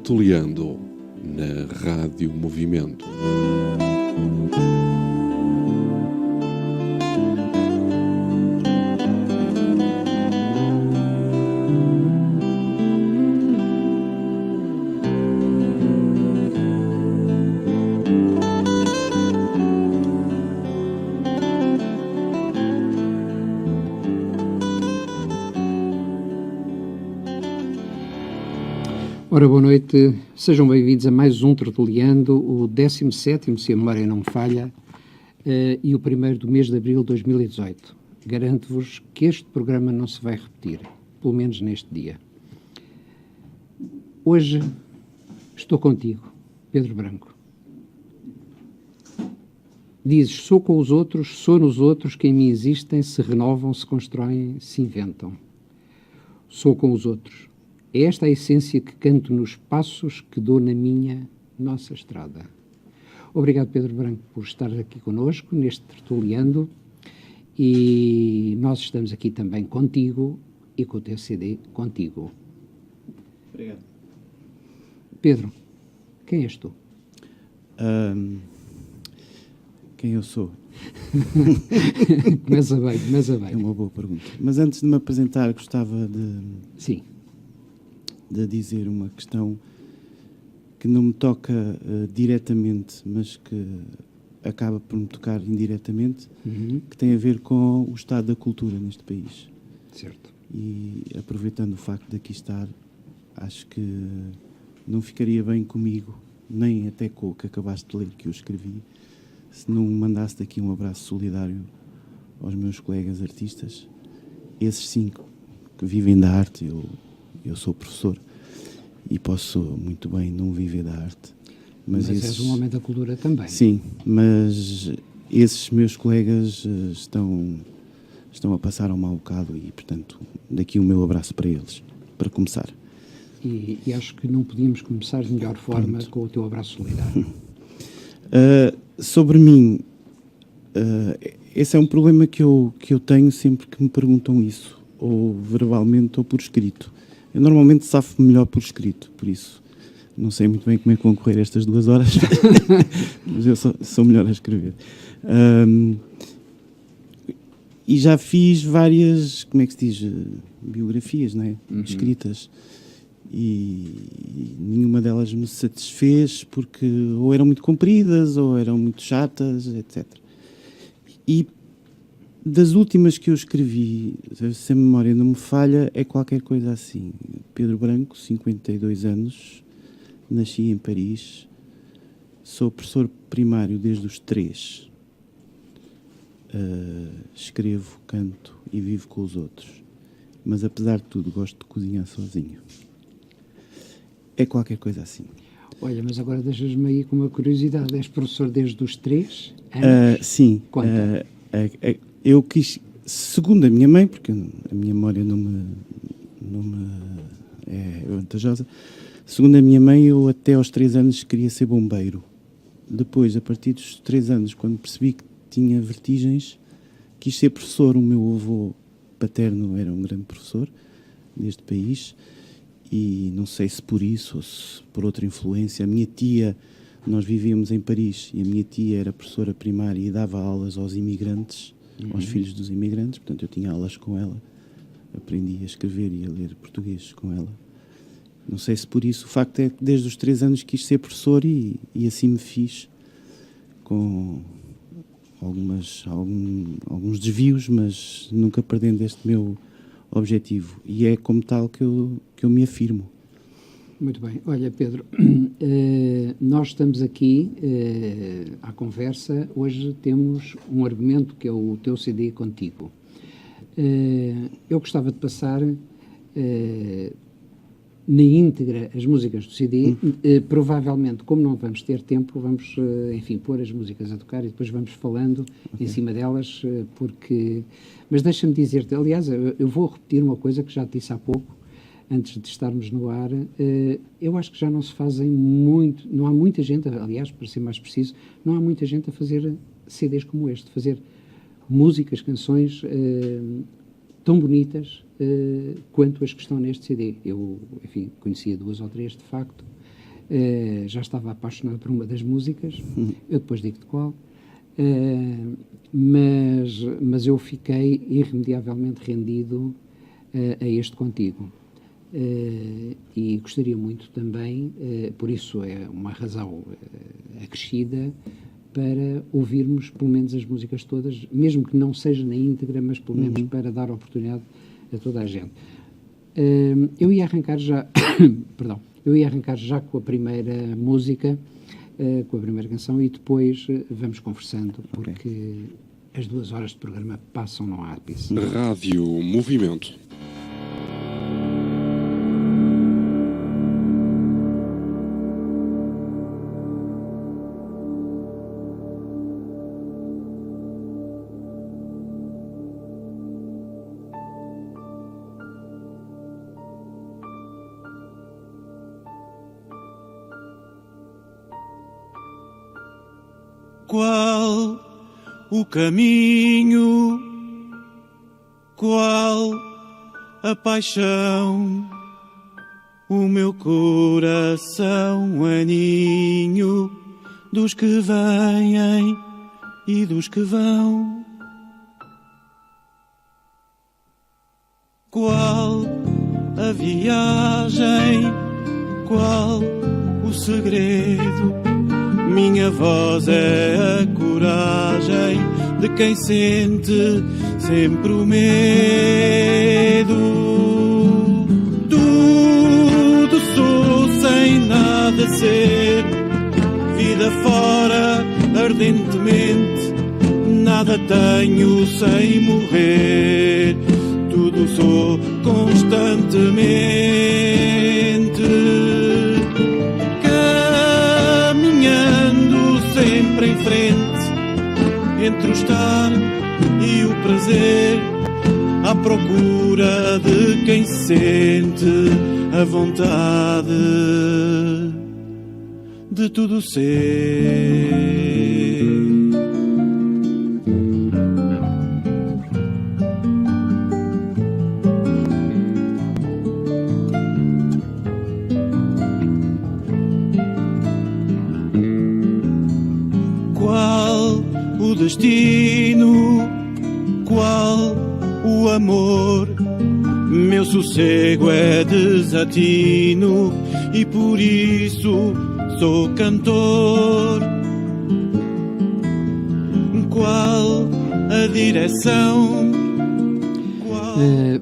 Tertuliando na Rádio Movimento. Ora, boa noite, sejam bem-vindos a mais um Tertuliando, o 17º, se a memória não me falha, e o primeiro do mês de abril de 2018. Garanto-vos que este programa não se vai repetir, pelo menos neste dia. Hoje estou contigo, Pedro Branco. Dizes, sou com os outros, sou nos outros que em mim existem, se renovam, se constroem, se inventam. Sou com os outros. É esta a essência que canto nos passos que dou na minha, nossa estrada. Obrigado, Pedro Branco, por estar aqui connosco, neste Tertuliando, e nós estamos aqui também contigo e com o teu CD contigo. Obrigado. Pedro, quem és tu? Quem eu sou? Começa bem. É uma boa pergunta. Mas antes de me apresentar, gostava Sim. de dizer uma questão que não me toca diretamente, mas que acaba por me tocar indiretamente, que tem a ver com o estado da cultura neste país. Certo. E aproveitando o facto de aqui estar, acho que não ficaria bem comigo, nem até com o que acabaste de ler, que eu escrevi, se não mandasse daqui um abraço solidário aos meus colegas artistas, esses 5 que vivem da arte. Eu sou professor e posso muito bem não viver da arte. Mas és um homem da cultura também. Sim, mas esses meus colegas estão a passar um mau bocado e, portanto, daqui o meu abraço para eles, para começar. E acho que não podíamos começar de melhor forma com o teu abraço solidário. Sobre mim, esse é um problema que eu tenho sempre que me perguntam isso, ou verbalmente ou por escrito. Eu normalmente safo melhor por escrito, por isso não sei muito bem como é que vão correr estas 2 horas, mas eu sou melhor a escrever. E já fiz várias, como é que se diz, biografias, não é? Escritas, e nenhuma delas me satisfez porque ou eram muito compridas ou eram muito chatas, etc. E das últimas que eu escrevi, se a memória não me falha, é qualquer coisa assim. Pedro Branco, 52 anos, nasci em Paris, sou professor primário desde os 3. Escrevo, canto e vivo com os outros. Mas apesar de tudo, gosto de cozinhar sozinho. É qualquer coisa assim. Olha, mas agora deixas-me aí com uma curiosidade. És professor desde os 3 anos? Sim. Conta. Eu quis, segundo a minha mãe, porque a minha memória não me é vantajosa, segundo a minha mãe, eu até aos 3 anos queria ser bombeiro. Depois, a partir dos 3 anos, quando percebi que tinha vertigens, quis ser professor. O meu avô paterno era um grande professor deste país, e não sei se por isso ou se por outra influência, a minha tia, nós vivíamos em Paris, e a minha tia era professora primária e dava aulas aos imigrantes, aos filhos dos imigrantes, portanto eu tinha aulas com ela, aprendi a escrever e a ler português com ela. Não sei se por isso, o facto é que desde os 3 anos quis ser professor e assim me fiz, com alguns desvios, mas nunca perdendo este meu objetivo, e é como tal que eu me afirmo. Muito bem. Olha, Pedro, nós estamos aqui à conversa. Hoje temos um argumento que é o teu CD contigo. Eu gostava de passar na íntegra as músicas do CD. Provavelmente, como não vamos ter tempo, vamos, enfim, pôr as músicas a tocar e depois vamos falando em cima delas, porque... Mas deixa-me dizer-te, aliás, eu vou repetir uma coisa que já te disse há pouco, antes de estarmos no ar. Eu acho que já não se fazem muito, não há muita gente, aliás, para ser mais preciso, não há muita gente a fazer CDs como este, fazer músicas, canções tão bonitas quanto as que estão neste CD. Eu, enfim, conhecia 2 ou 3, de facto, Já estava apaixonado por uma das músicas, eu depois digo-te qual, mas eu fiquei irremediavelmente rendido a este Contigo. E gostaria muito também, por isso é uma razão acrescida, para ouvirmos pelo menos as músicas todas, mesmo que não seja na íntegra, mas pelo menos para dar oportunidade a toda a gente. Eu ia arrancar já, perdão, com a primeira música, com a primeira canção, e depois vamos conversando, porque as 2 horas de programa passam no ápice. Rádio Movimento. Qual o caminho, qual a paixão, o meu coração aninho dos que vêm e dos que vão. Qual a viagem, qual o segredo? Minha voz é a coragem de quem sente sempre o medo. Tudo sou sem nada ser, vida fora ardentemente, nada tenho sem morrer. Tudo sou constantemente, sempre em frente, entre o estar e o prazer, à procura de quem sente a vontade de tudo ser. O destino, qual o amor? Meu sossego é desatino e por isso sou cantor. Qual a direção?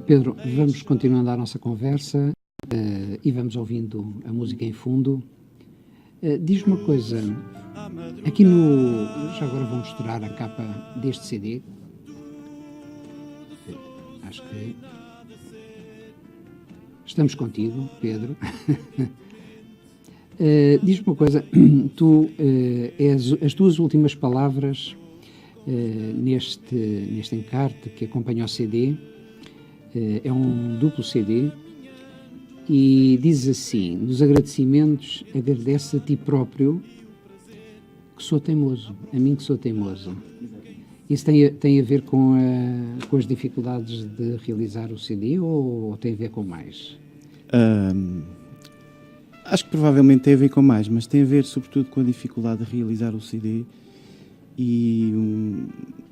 Pedro, vamos continuando a nossa conversa e vamos ouvindo a música em fundo. Diz-me uma coisa, aqui no... Já agora vou mostrar a capa deste CD. Acho que... Estamos contigo, Pedro. Diz-me uma coisa, tu, as tuas últimas palavras neste encarte que acompanha o CD, é um duplo CD, e diz assim: nos agradecimentos, agradece a ti próprio, que sou teimoso, a mim que sou teimoso. Isso tem a ver com as dificuldades de realizar o CD ou tem a ver com mais? Acho que provavelmente tem a ver com mais, mas tem a ver sobretudo com a dificuldade de realizar o CD e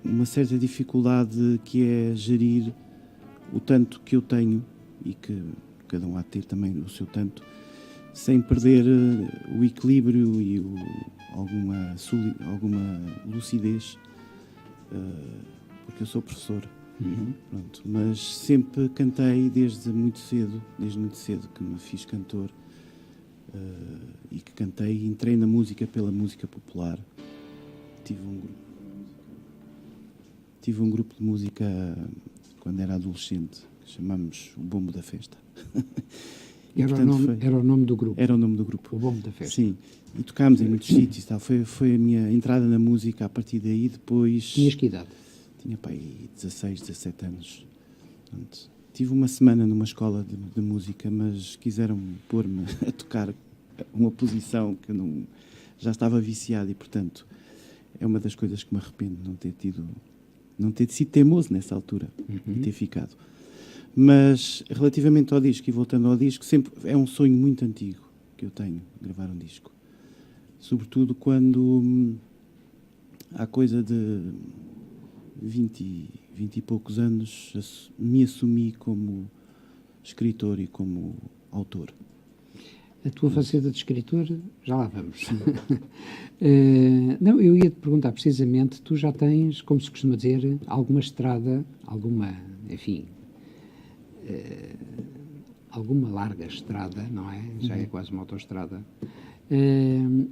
uma certa dificuldade que é gerir o tanto que eu tenho e que cada um há de ter também o seu tanto, sem perder o equilíbrio e alguma lucidez, porque eu sou professor. Pronto, mas sempre cantei desde muito cedo que me fiz cantor, e que cantei e entrei na música pela música popular. Tive um grupo de música quando era adolescente, que chamamos o Bombo da Festa. Era o nome do grupo? Era o nome do grupo. O Bombo da Festa. Sim, e tocámos em muitos sítios. Tal. Foi a minha entrada na música. A partir daí, depois... Tinhas que idade? Tinha para aí 16, 17 anos. Pronto. Tive uma semana numa escola de música, mas quiseram pôr-me a tocar uma posição que eu já estava viciado e, portanto, é uma das coisas que me arrependo, não ter sido teimoso nessa altura e ter ficado. Mas, relativamente ao disco, e voltando ao disco, sempre é um sonho muito antigo que eu tenho, gravar um disco. Sobretudo quando há coisa de 20 e poucos anos me assumi como escritor e como autor. A tua faceta de escritor, já lá vamos. Não, eu ia te perguntar precisamente, tu já tens, como se costuma dizer, alguma estrada, enfim, alguma larga estrada, não é? Já é quase uma autoestrada.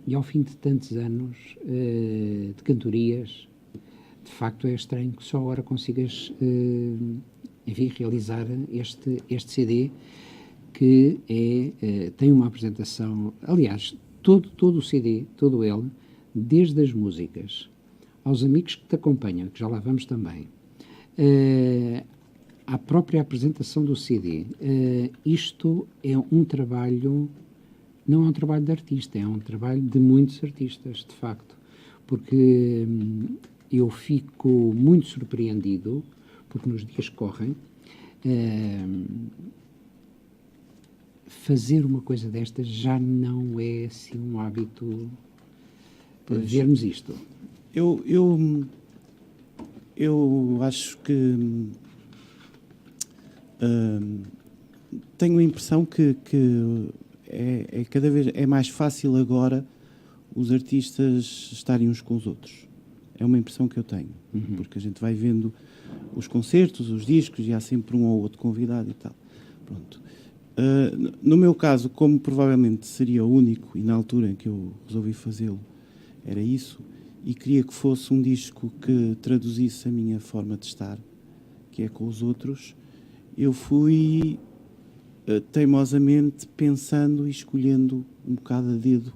E ao fim de tantos anos de cantorias, de facto é estranho que só agora consigas, enfim, realizar este CD, que tem uma apresentação, aliás, todo o CD, todo ele, desde as músicas, aos amigos que te acompanham, que já lá vamos também, à própria apresentação do CD, isto é um trabalho, não é um trabalho de artista, é um trabalho de muitos artistas, de facto, porque eu fico muito surpreendido, porque nos dias que correm, fazer uma coisa destas já não é assim um hábito vermos isto. Eu acho que tenho a impressão que cada vez é mais fácil agora os artistas estarem uns com os outros. É uma impressão que eu tenho, porque a gente vai vendo os concertos, os discos, e há sempre um ou outro convidado e tal. Pronto. No meu caso, como provavelmente seria o único, e na altura em que eu resolvi fazê-lo, era isso, e queria que fosse um disco que traduzisse a minha forma de estar, que é com os outros, eu fui teimosamente pensando e escolhendo um bocado a dedo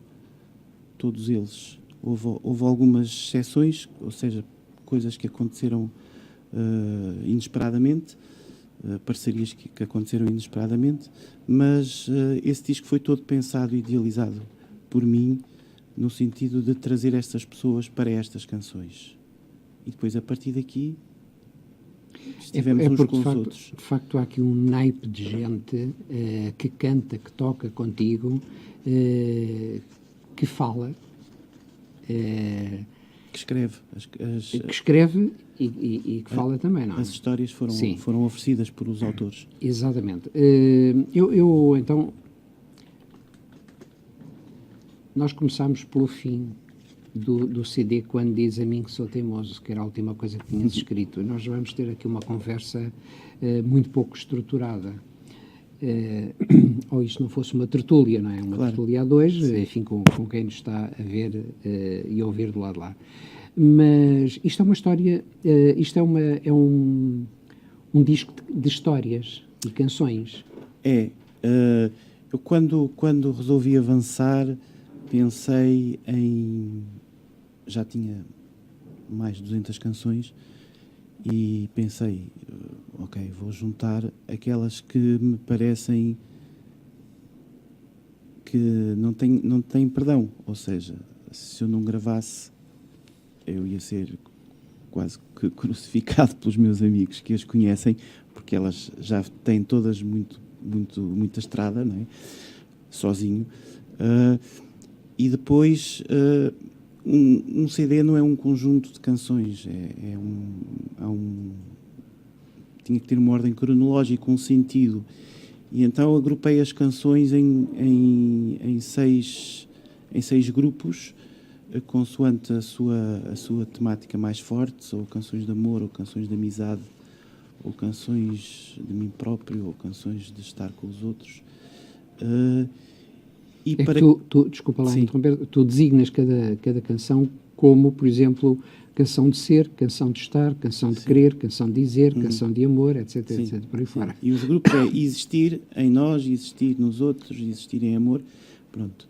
todos eles. Houve algumas exceções, ou seja, coisas que aconteceram inesperadamente, parcerias que aconteceram inesperadamente, mas esse disco foi todo pensado e idealizado por mim, no sentido de trazer estas pessoas para estas canções. E depois, a partir daqui, estivemos uns com os outros. De facto, há aqui um naipe de gente que canta, que toca contigo, que fala, que escreve. Que escreve e que fala também, não é? As histórias foram oferecidas por os autores. Exatamente. Então, nós começámos pelo fim do CD, quando diz a mim que sou teimoso, que era a última coisa que tinhas escrito. E nós vamos ter aqui uma conversa muito pouco estruturada. Ou isto não fosse uma tertúlia, não é? Uma tertúlia a dois, enfim, com quem nos está a ver e a ouvir do lado de lá. Mas isto é uma história, isto é um disco de histórias e canções. Eu quando resolvi avançar, pensei em... Já tinha mais de 200 canções e pensei, ok, vou juntar aquelas que me parecem que não têm perdão. Ou seja, se eu não gravasse, eu ia ser quase que crucificado pelos meus amigos que as conhecem, porque elas já têm todas muita estrada, não é? Sozinho. E depois, um CD não é um conjunto de canções, tinha que ter uma ordem cronológica, um sentido. E então agrupei as canções em seis grupos, consoante a sua temática mais forte, ou canções de amor, ou canções de amizade, ou canções de mim próprio, ou canções de estar com os outros. Desculpa lá interromper, tu designas cada canção como, por exemplo, canção de ser, canção de estar, canção de querer, canção de dizer, canção de amor, etc, etc, por aí fora. E os grupos é existir em nós, existir nos outros, existir em amor, pronto.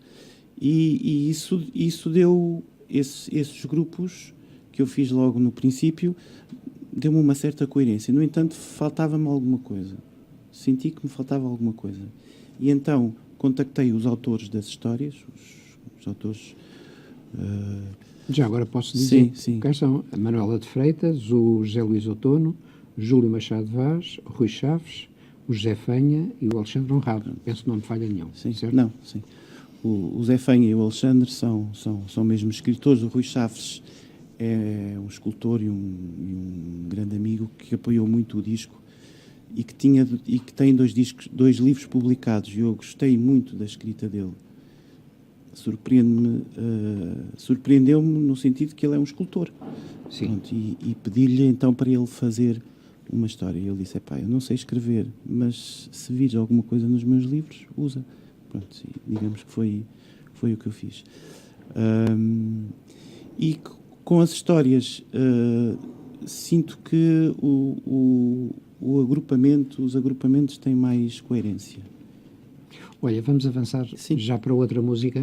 E isso deu, esses grupos que eu fiz logo no princípio, deu-me uma certa coerência. No entanto, faltava-me alguma coisa. Senti que me faltava alguma coisa. E então contactei os autores das histórias, os autores... Já agora posso dizer sim. Quais são? A Manuela de Freitas, o José Luís Outono, Júlio Machado Vaz, o Rui Chaves, o José Fanha e o Alexandre Honrado. Penso que não me falha nenhum. Sim, certo? não, sim. o Zé Fenha e o Alexandre são mesmo escritores. O Rui Chaves é um escultor e um grande amigo que apoiou muito o disco e que tem dois livros publicados, e eu gostei muito da escrita dele. Surpreendeu-me no sentido que ele é um escultor. Sim. Pronto, e pedi-lhe então para ele fazer uma história. E ele disse: "Epá, eu não sei escrever, mas se vires alguma coisa nos meus livros, usa." Pronto, e digamos que foi o que eu fiz. E com as histórias, sinto que os agrupamentos têm mais coerência. Olha, vamos avançar Sim. já para outra música.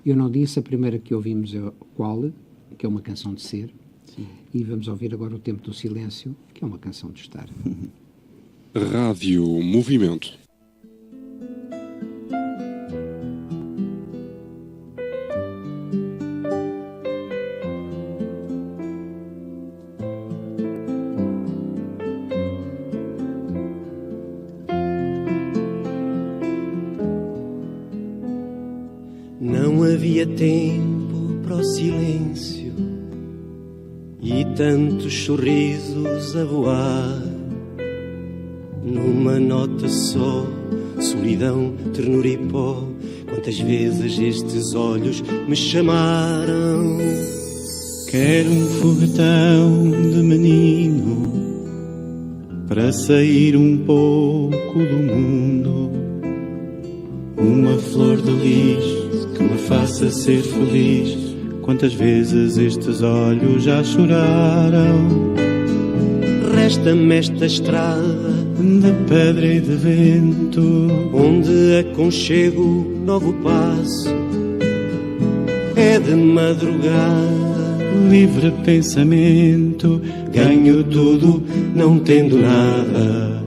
Eu não disse, a primeira que ouvimos é Qual, que é uma canção de ser. Sim. E vamos ouvir agora O Tempo do Silêncio, que é uma canção de estar. Rádio Movimento. Não havia tempo para o silêncio e tantos sorrisos a voar. Numa nota só, solidão, ternura e pó. Quantas vezes estes olhos me chamaram. Quero um foguetão de menino para sair um pouco do mundo. Uma flor de lis que me faça ser feliz. Quantas vezes estes olhos já choraram. Resta-me esta estrada De pedra e de vento, onde aconchego novo passo. É de madrugada, livre pensamento. ganho tudo não tendo nada.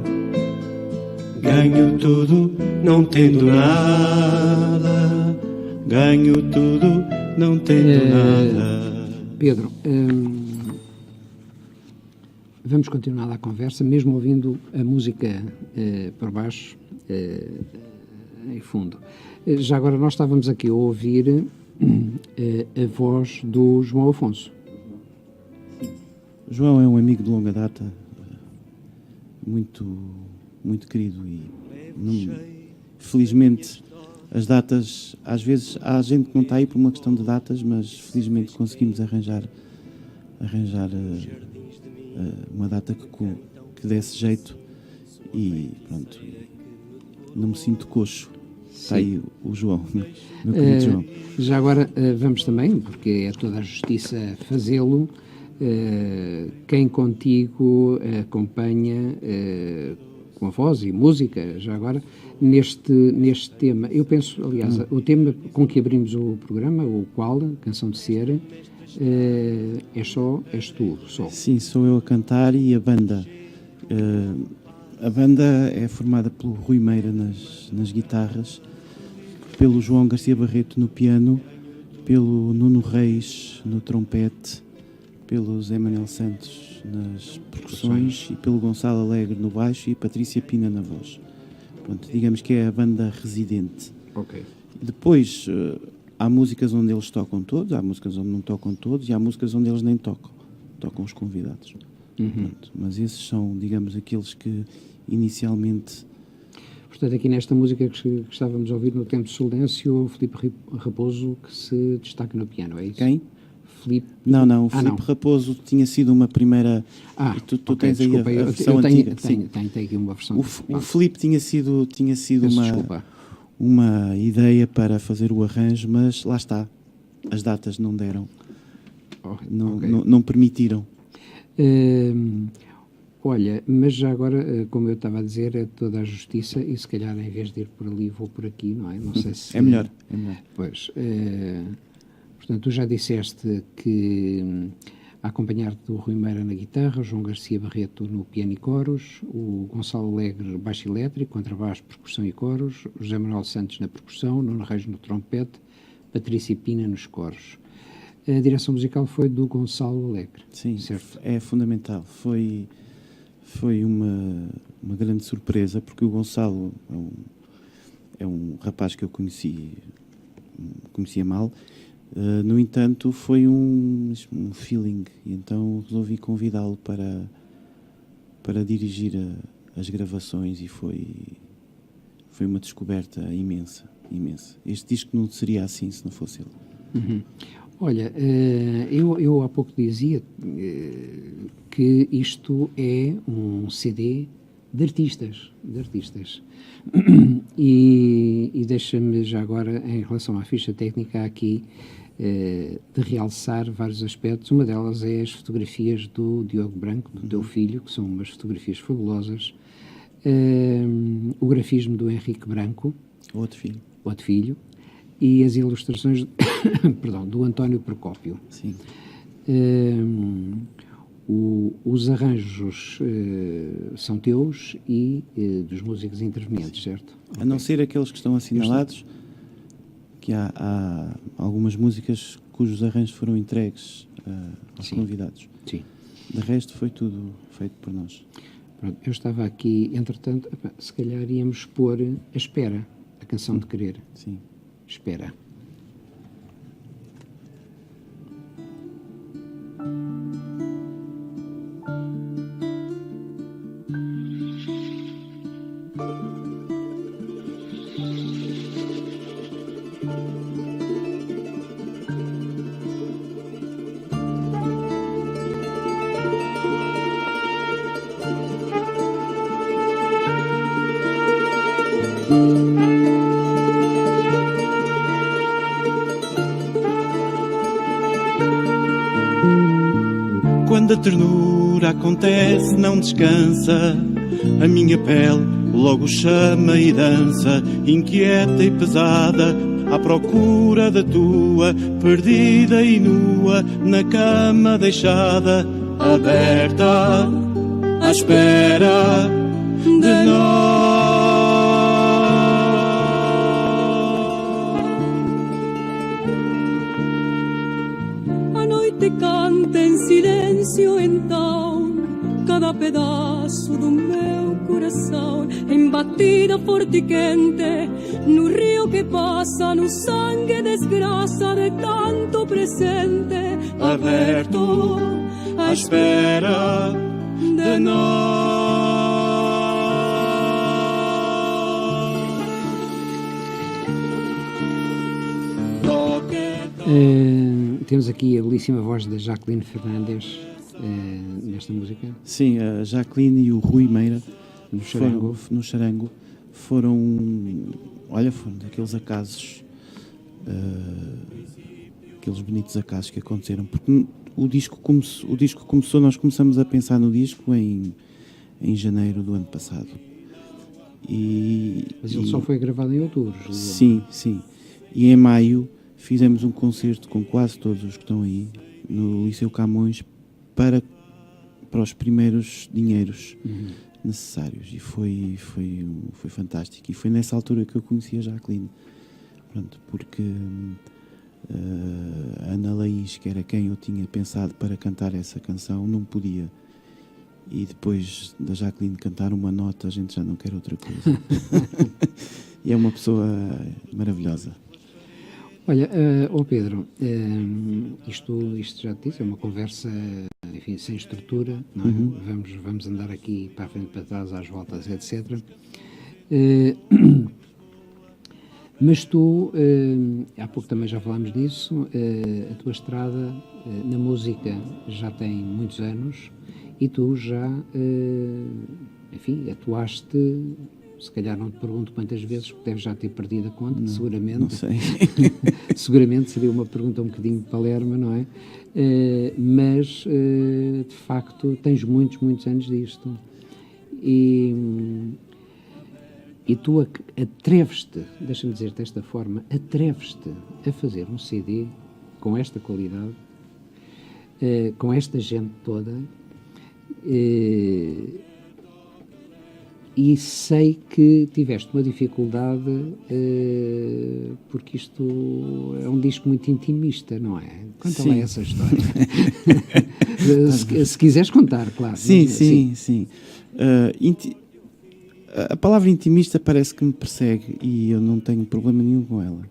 Ganho tudo, Não tendo nada. ganho tudo, não tendo nada. Pedro, vamos continuar a conversa, mesmo ouvindo a música por baixo, em fundo. Já agora nós estávamos aqui a ouvir a voz do João Afonso. João é um amigo de longa data, muito, muito querido, e felizmente as datas, às vezes há gente que não está aí por uma questão de datas, mas felizmente conseguimos arranjar uma data que desse jeito, e pronto, não me sinto coxo. Está aí o João, meu querido João. Já agora vamos também, porque é toda a justiça fazê-lo, quem contigo acompanha com a voz e música, já agora, neste tema. Eu penso, aliás, o tema com que abrimos o programa, o Qual, Canção de Ser, és tu, só. Sim, sou eu a cantar e a banda. A banda é formada pelo Rui Meira nas guitarras, pelo João Garcia Barreto no piano, pelo Nuno Reis no trompete, pelo Zé Manuel Santos nas percussões e pelo Gonçalo Alegre no baixo e Patrícia Pina na voz. Pronto, digamos que é a banda residente. Ok. Depois há músicas onde eles tocam todos, há músicas onde não tocam todos e há músicas onde eles nem tocam os convidados. Pronto, mas esses são, digamos, aqueles que inicialmente... Portanto, aqui nesta música que estávamos a ouvir, No Tempo de Silêncio, o Filipe Raposo que se destaca no piano, é isso? Quem? Filipe... Não, o Filipe Raposo tinha sido uma primeira... Tu ok, tens aí desculpa, a eu versão tenho antiga. Sim. Tenho aqui uma versão. O Filipe tinha sido Desculpa. uma ideia para fazer o arranjo, mas lá está, as datas não deram, não permitiram. Olha, mas já agora, como eu estava a dizer, é toda a justiça e se calhar em vez de ir por ali vou por aqui, não é? Não sei se... É melhor. Pois, portanto, tu já disseste que a acompanhar-te do Rui Meira na guitarra, o João Garcia Barreto no piano e coros, o Gonçalo Alegre baixo elétrico, contrabaixo, percussão e coros, o José Manuel Santos na percussão, Nuno Reis no trompete, Patrícia Pina nos coros. A direção musical foi do Gonçalo Alegre. Sim, certo? é fundamental. Foi uma grande surpresa, porque o Gonçalo é um rapaz que eu conhecia mal. No entanto, foi um feeling, e então resolvi convidá-lo para dirigir as gravações, e foi uma descoberta imensa. Este disco não seria assim se não fosse ele. Uhum. Olha, eu há pouco dizia que isto é um CD de artistas. E deixa-me já agora, em relação à ficha técnica, aqui de realçar vários aspectos. Uma delas é as fotografias do Diogo Branco, do teu filho, que são umas fotografias fabulosas. O grafismo do Henrique Branco, outro filho, e as ilustrações perdão, do António Procópio. Sim. Os arranjos são teus e dos músicos intervenientes, certo? A não ser aqueles que estão assinalados, que há algumas músicas cujos arranjos foram entregues aos convidados. Sim. De resto, foi tudo feito por nós. Pronto, eu estava aqui, entretanto, se calhar íamos pôr a Espera, a canção de Querer. Sim. Espera. Quando a ternura acontece, não descansa. A minha pele logo chama e dança, inquieta e pesada, à procura da tua, perdida e nua, na cama deixada, aberta, à espera de nós. A noite canta em silêncio, então, cada pedaço do meu coração, em batida forte e quente, no rio que passa, no sangue desgraça de tanto presente, aberto à espera de nós. Temos aqui a belíssima voz da Jacqueline Fernandes nesta música. Sim, a Jacqueline e o Rui Meira no Charango foram daqueles acasos, aqueles bonitos acasos que aconteceram, porque o disco começou, nós começamos a pensar no disco em janeiro do ano passado. Mas ele só foi gravado em outubro. Sim. E em maio fizemos um concerto com quase todos os que estão aí, no Liceu Camões, para os primeiros dinheiros necessários. E foi fantástico. E foi nessa altura que eu conheci a Jacqueline. Pronto, porque a Ana Laís, que era quem eu tinha pensado para cantar essa canção, não podia. E depois da Jacqueline cantar uma nota, a gente já não quer outra coisa. E é uma pessoa maravilhosa. Olha, Pedro, isto já te disse, é uma conversa, enfim, sem estrutura, não é? Vamos andar aqui para a frente, para trás, às voltas, etc. Mas tu, há pouco também já falámos disso, a tua estrada na música já tem muitos anos e tu já, enfim, atuaste. Se calhar não te pergunto quantas vezes, porque deves já ter perdido a conta, não, seguramente. Não sei. Seguramente seria uma pergunta um bocadinho de palerma, não é? Mas, de facto, tens muitos anos disto. E tu atreves-te, deixa-me dizer-te desta forma, atreves-te a fazer um CD com esta qualidade, com esta gente toda, e sei que tiveste uma dificuldade porque isto é um disco muito intimista, não é? Conta lá essa história. se quiseres contar, claro. Sim. A palavra intimista parece que me persegue e eu não tenho problema nenhum com ela.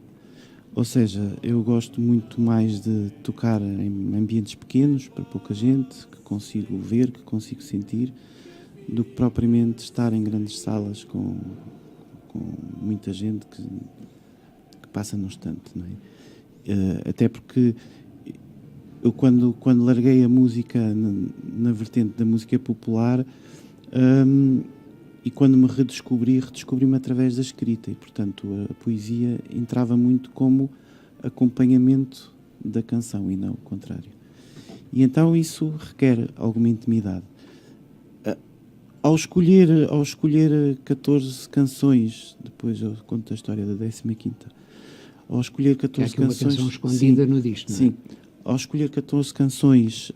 Ou seja, eu gosto muito mais de tocar em ambientes pequenos, para pouca gente, que consigo ver, que consigo sentir, do que propriamente estar em grandes salas com muita gente que passa num instante, não é? Até porque eu quando larguei a música na vertente da música popular, e quando me redescobri-me através da escrita e, portanto, a poesia entrava muito como acompanhamento da canção e não o contrário. E então isso requer alguma intimidade. Ao escolher 14 canções, depois eu conto a história da 15ª, ao escolher 14 canções... uma canção escondida no disco, não é? Sim. Ao escolher 14 canções,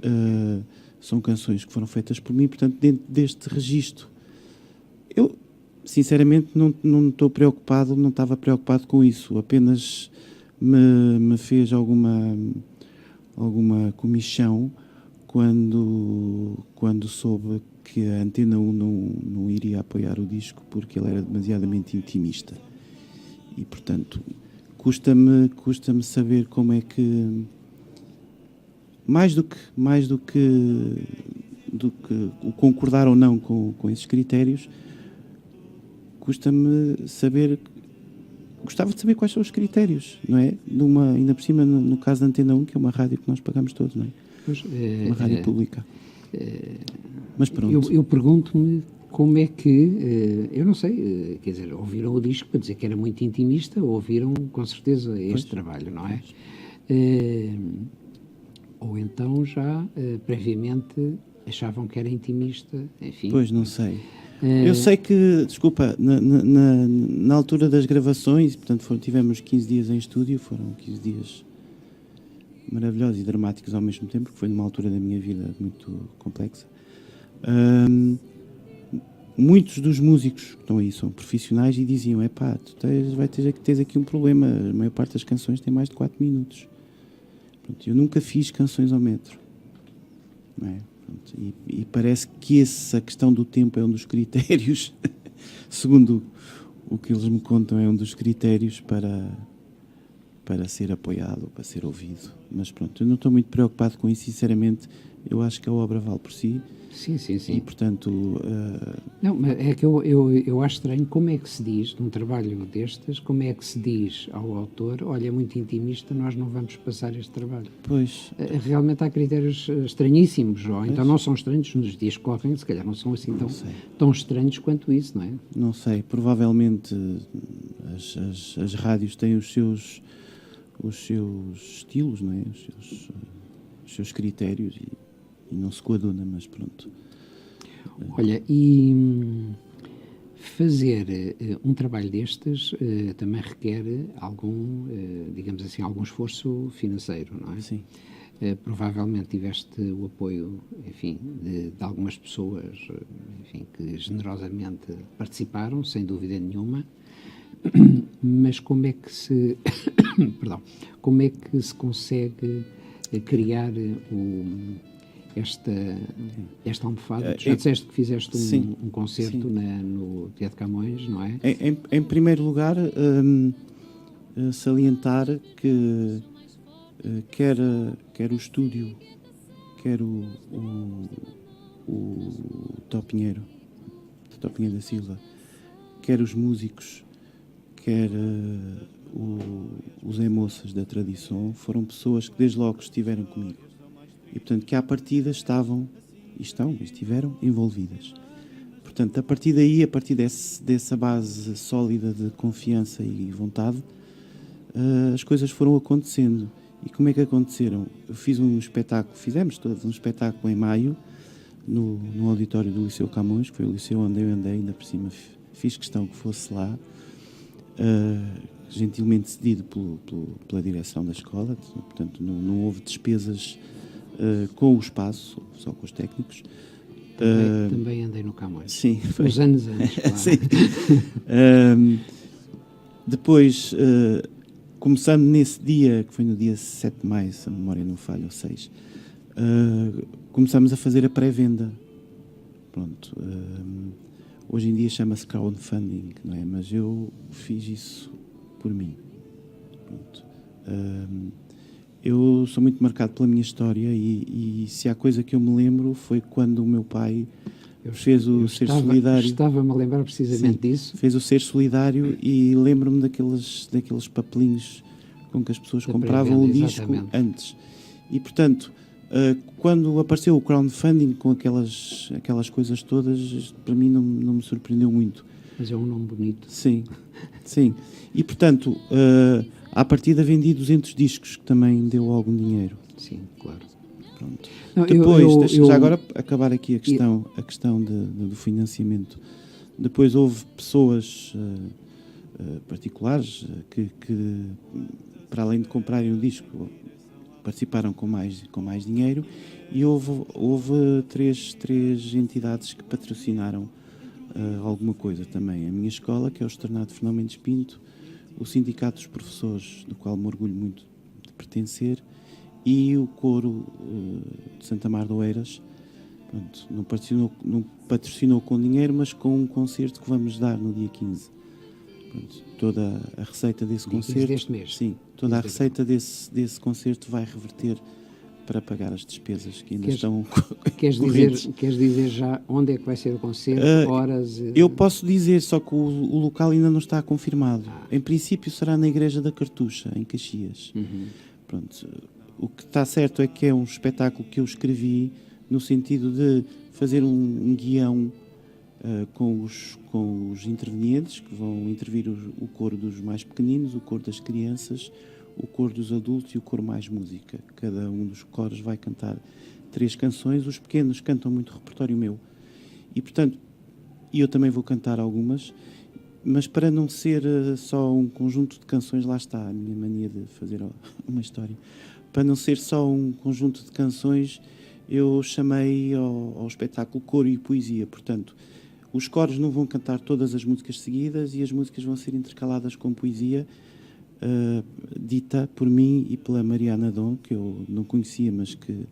são canções que foram feitas por mim, portanto, dentro deste registro. Eu, sinceramente, não estou preocupado, não estava preocupado com isso, apenas me fez alguma comichão quando soube que a Antena 1 não iria apoiar o disco porque ele era demasiadamente intimista. E, portanto, custa-me saber como é que, mais do que o concordar ou não com esses critérios, gostava de saber quais são os critérios, não é? Ainda por cima, no caso da Antena 1, que é uma rádio que nós pagamos todos, não é? Pois, uma rádio pública. Mas pronto. Eu pergunto-me como é que, eu não sei, quer dizer, ouviram o disco para dizer que era muito intimista, ou ouviram com certeza este trabalho, não é? Ou então já, previamente, achavam que era intimista, enfim. Pois, não sei. Eu sei que, desculpa, na altura das gravações, portanto, tivemos 15 dias em estúdio, foram 15 dias maravilhosos e dramáticos ao mesmo tempo, porque foi numa altura da minha vida muito complexa. Muitos dos músicos que estão aí são profissionais e diziam, tens aqui um problema, a maior parte das canções tem mais de 4 minutos. Pronto, eu nunca fiz canções ao metro, não é? Pronto, e parece que essa questão do tempo é um dos critérios, segundo o que eles me contam, é um dos critérios para ser apoiado, para ser ouvido. Mas pronto, eu não estou muito preocupado com isso, sinceramente. Eu acho que a obra vale por si. Sim. E, portanto... Não, mas é que eu acho estranho como é que se diz, num trabalho destes, como é que se diz ao autor, olha, é muito intimista, nós não vamos passar este trabalho. Pois. Realmente há critérios estranhíssimos, ou então não são estranhos, nos dias que correm, se calhar não são assim tão estranhos quanto isso, não é? Não sei, provavelmente as rádios têm os seus estilos, não é? Os seus critérios e não se coaduna, mas pronto. Olha, e fazer um trabalho destes também requer digamos assim, algum esforço financeiro, não é? Sim. Provavelmente tiveste o apoio, enfim, de algumas pessoas, enfim, que generosamente participaram, sem dúvida nenhuma, mas como é que se como é que se consegue criar esta almofada? Já disseste que fizeste um concerto no Teatro Camões, não é? Em primeiro lugar, salientar que quer o estúdio, quer o Tó Pinheiro da Silva, quer os músicos, quer os Moças da Tradição, foram pessoas que desde logo estiveram comigo. E, portanto, que à partida estiveram envolvidas. Portanto, a partir daí, a partir dessa base sólida de confiança e vontade, as coisas foram acontecendo. E como é que aconteceram? Fizemos todos um espetáculo em maio, no auditório do Liceu Camões, que foi o liceu onde eu andei, ainda por cima fiz questão que fosse lá, gentilmente cedido pela direção da escola, portanto não houve despesas com o espaço, só com os técnicos. Também andei no Camões. Sim. Uns anos antes, claro. Sim. Depois, começando nesse dia, que foi no dia 7 de maio, se a memória não falha, ou 6, começámos a fazer a pré-venda. Pronto. hoje em dia chama-se crowdfunding, não é? Mas eu fiz isso por mim. Pronto. Eu sou muito marcado pela minha história e se há coisa que eu me lembro foi quando o meu pai fez o Ser Solidário. Estava-me a lembrar precisamente disso. Fez o Ser Solidário e lembro-me daqueles papelinhos com que as pessoas compravam o disco antes. E, portanto, quando apareceu o crowdfunding com aquelas coisas todas, para mim não me surpreendeu muito. Mas é um nome bonito. Sim, sim. E, portanto, à partida vendi 200 discos, que também deu algum dinheiro. Sim, claro. Pronto. Não, Depois, já agora acabar aqui a questão do financiamento. Depois houve pessoas particulares que, para além de comprarem o disco, participaram com mais dinheiro, e houve três entidades que patrocinaram alguma coisa também. A minha escola, que é o Externato Fernão Mendes Pinto, o Sindicato dos Professores, do qual me orgulho muito de pertencer, e o Coro de Santa Mar de Oeiras. Pronto, não patrocinou com dinheiro, mas com um concerto que vamos dar no dia 15. Pronto, toda a receita desse concerto, deste mês. Sim, toda a receita desse concerto vai reverter para pagar as despesas que ainda estão correntes. Queres dizer já onde é que vai ser o concerto, horas? Eu posso dizer, só que o local ainda não está confirmado. Em princípio será na Igreja da Cartucha, em Caxias. Pronto, o que está certo é que é um espetáculo que eu escrevi no sentido de fazer um guião com os intervenientes, que vão intervir o coro dos mais pequeninos, o coro das crianças, o coro dos adultos e o coro mais música. Cada um dos coros vai cantar 3 canções. Os pequenos cantam muito repertório meu. E, portanto, eu também vou cantar algumas, mas para não ser só um conjunto de canções, lá está a minha mania de fazer uma história. Para não ser só um conjunto de canções, eu chamei ao espetáculo Coro e Poesia. Portanto, os coros não vão cantar todas as músicas seguidas e as músicas vão ser intercaladas com poesia, dita por mim e pela Mariana Dom, que eu não conhecia, mas que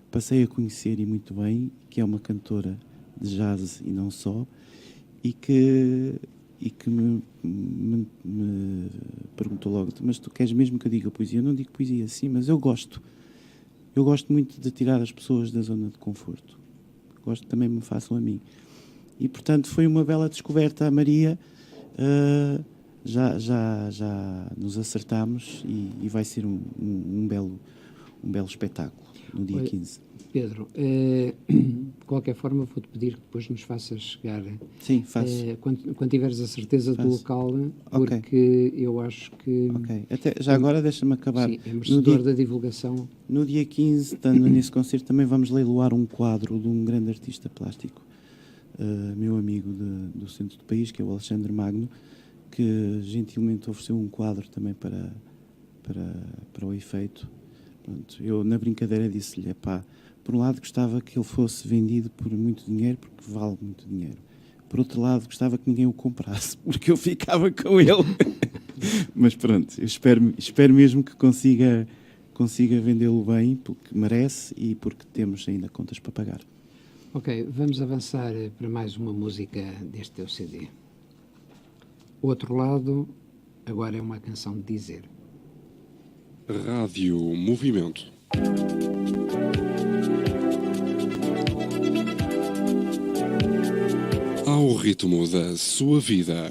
passei a conhecer e muito bem, que é uma cantora de jazz e não só, e que me perguntou logo: mas tu queres mesmo que eu diga poesia? Eu não digo poesia, sim, mas eu gosto muito de tirar as pessoas da zona de conforto. Gosto que também me façam a mim. E, portanto, foi uma bela descoberta. A Maria, já nos acertámos e vai ser um belo espetáculo no dia 15. Pedro, de qualquer forma vou-te pedir que depois nos faças chegar. Sim, faço. Quando tiveres a certeza do local, porque eu acho que... Ok, até, já agora deixa-me acabar. Sim, é merecedor da divulgação. No dia 15, estando nesse concerto, também vamos leiloar um quadro de um grande artista plástico, meu amigo do centro do país, que é o Alexandre Magno, que gentilmente ofereceu um quadro também para o efeito. Pronto, eu, na brincadeira, disse-lhe: por um lado gostava que ele fosse vendido por muito dinheiro, porque vale muito dinheiro. Por outro lado, gostava que ninguém o comprasse, porque eu ficava com ele. Mas pronto, eu espero mesmo que consiga vendê-lo bem, porque merece e porque temos ainda contas para pagar. Ok, vamos avançar para mais uma música deste teu CD. O outro lado, agora é uma canção de dizer. Rádio Movimento. Ao ritmo da sua vida.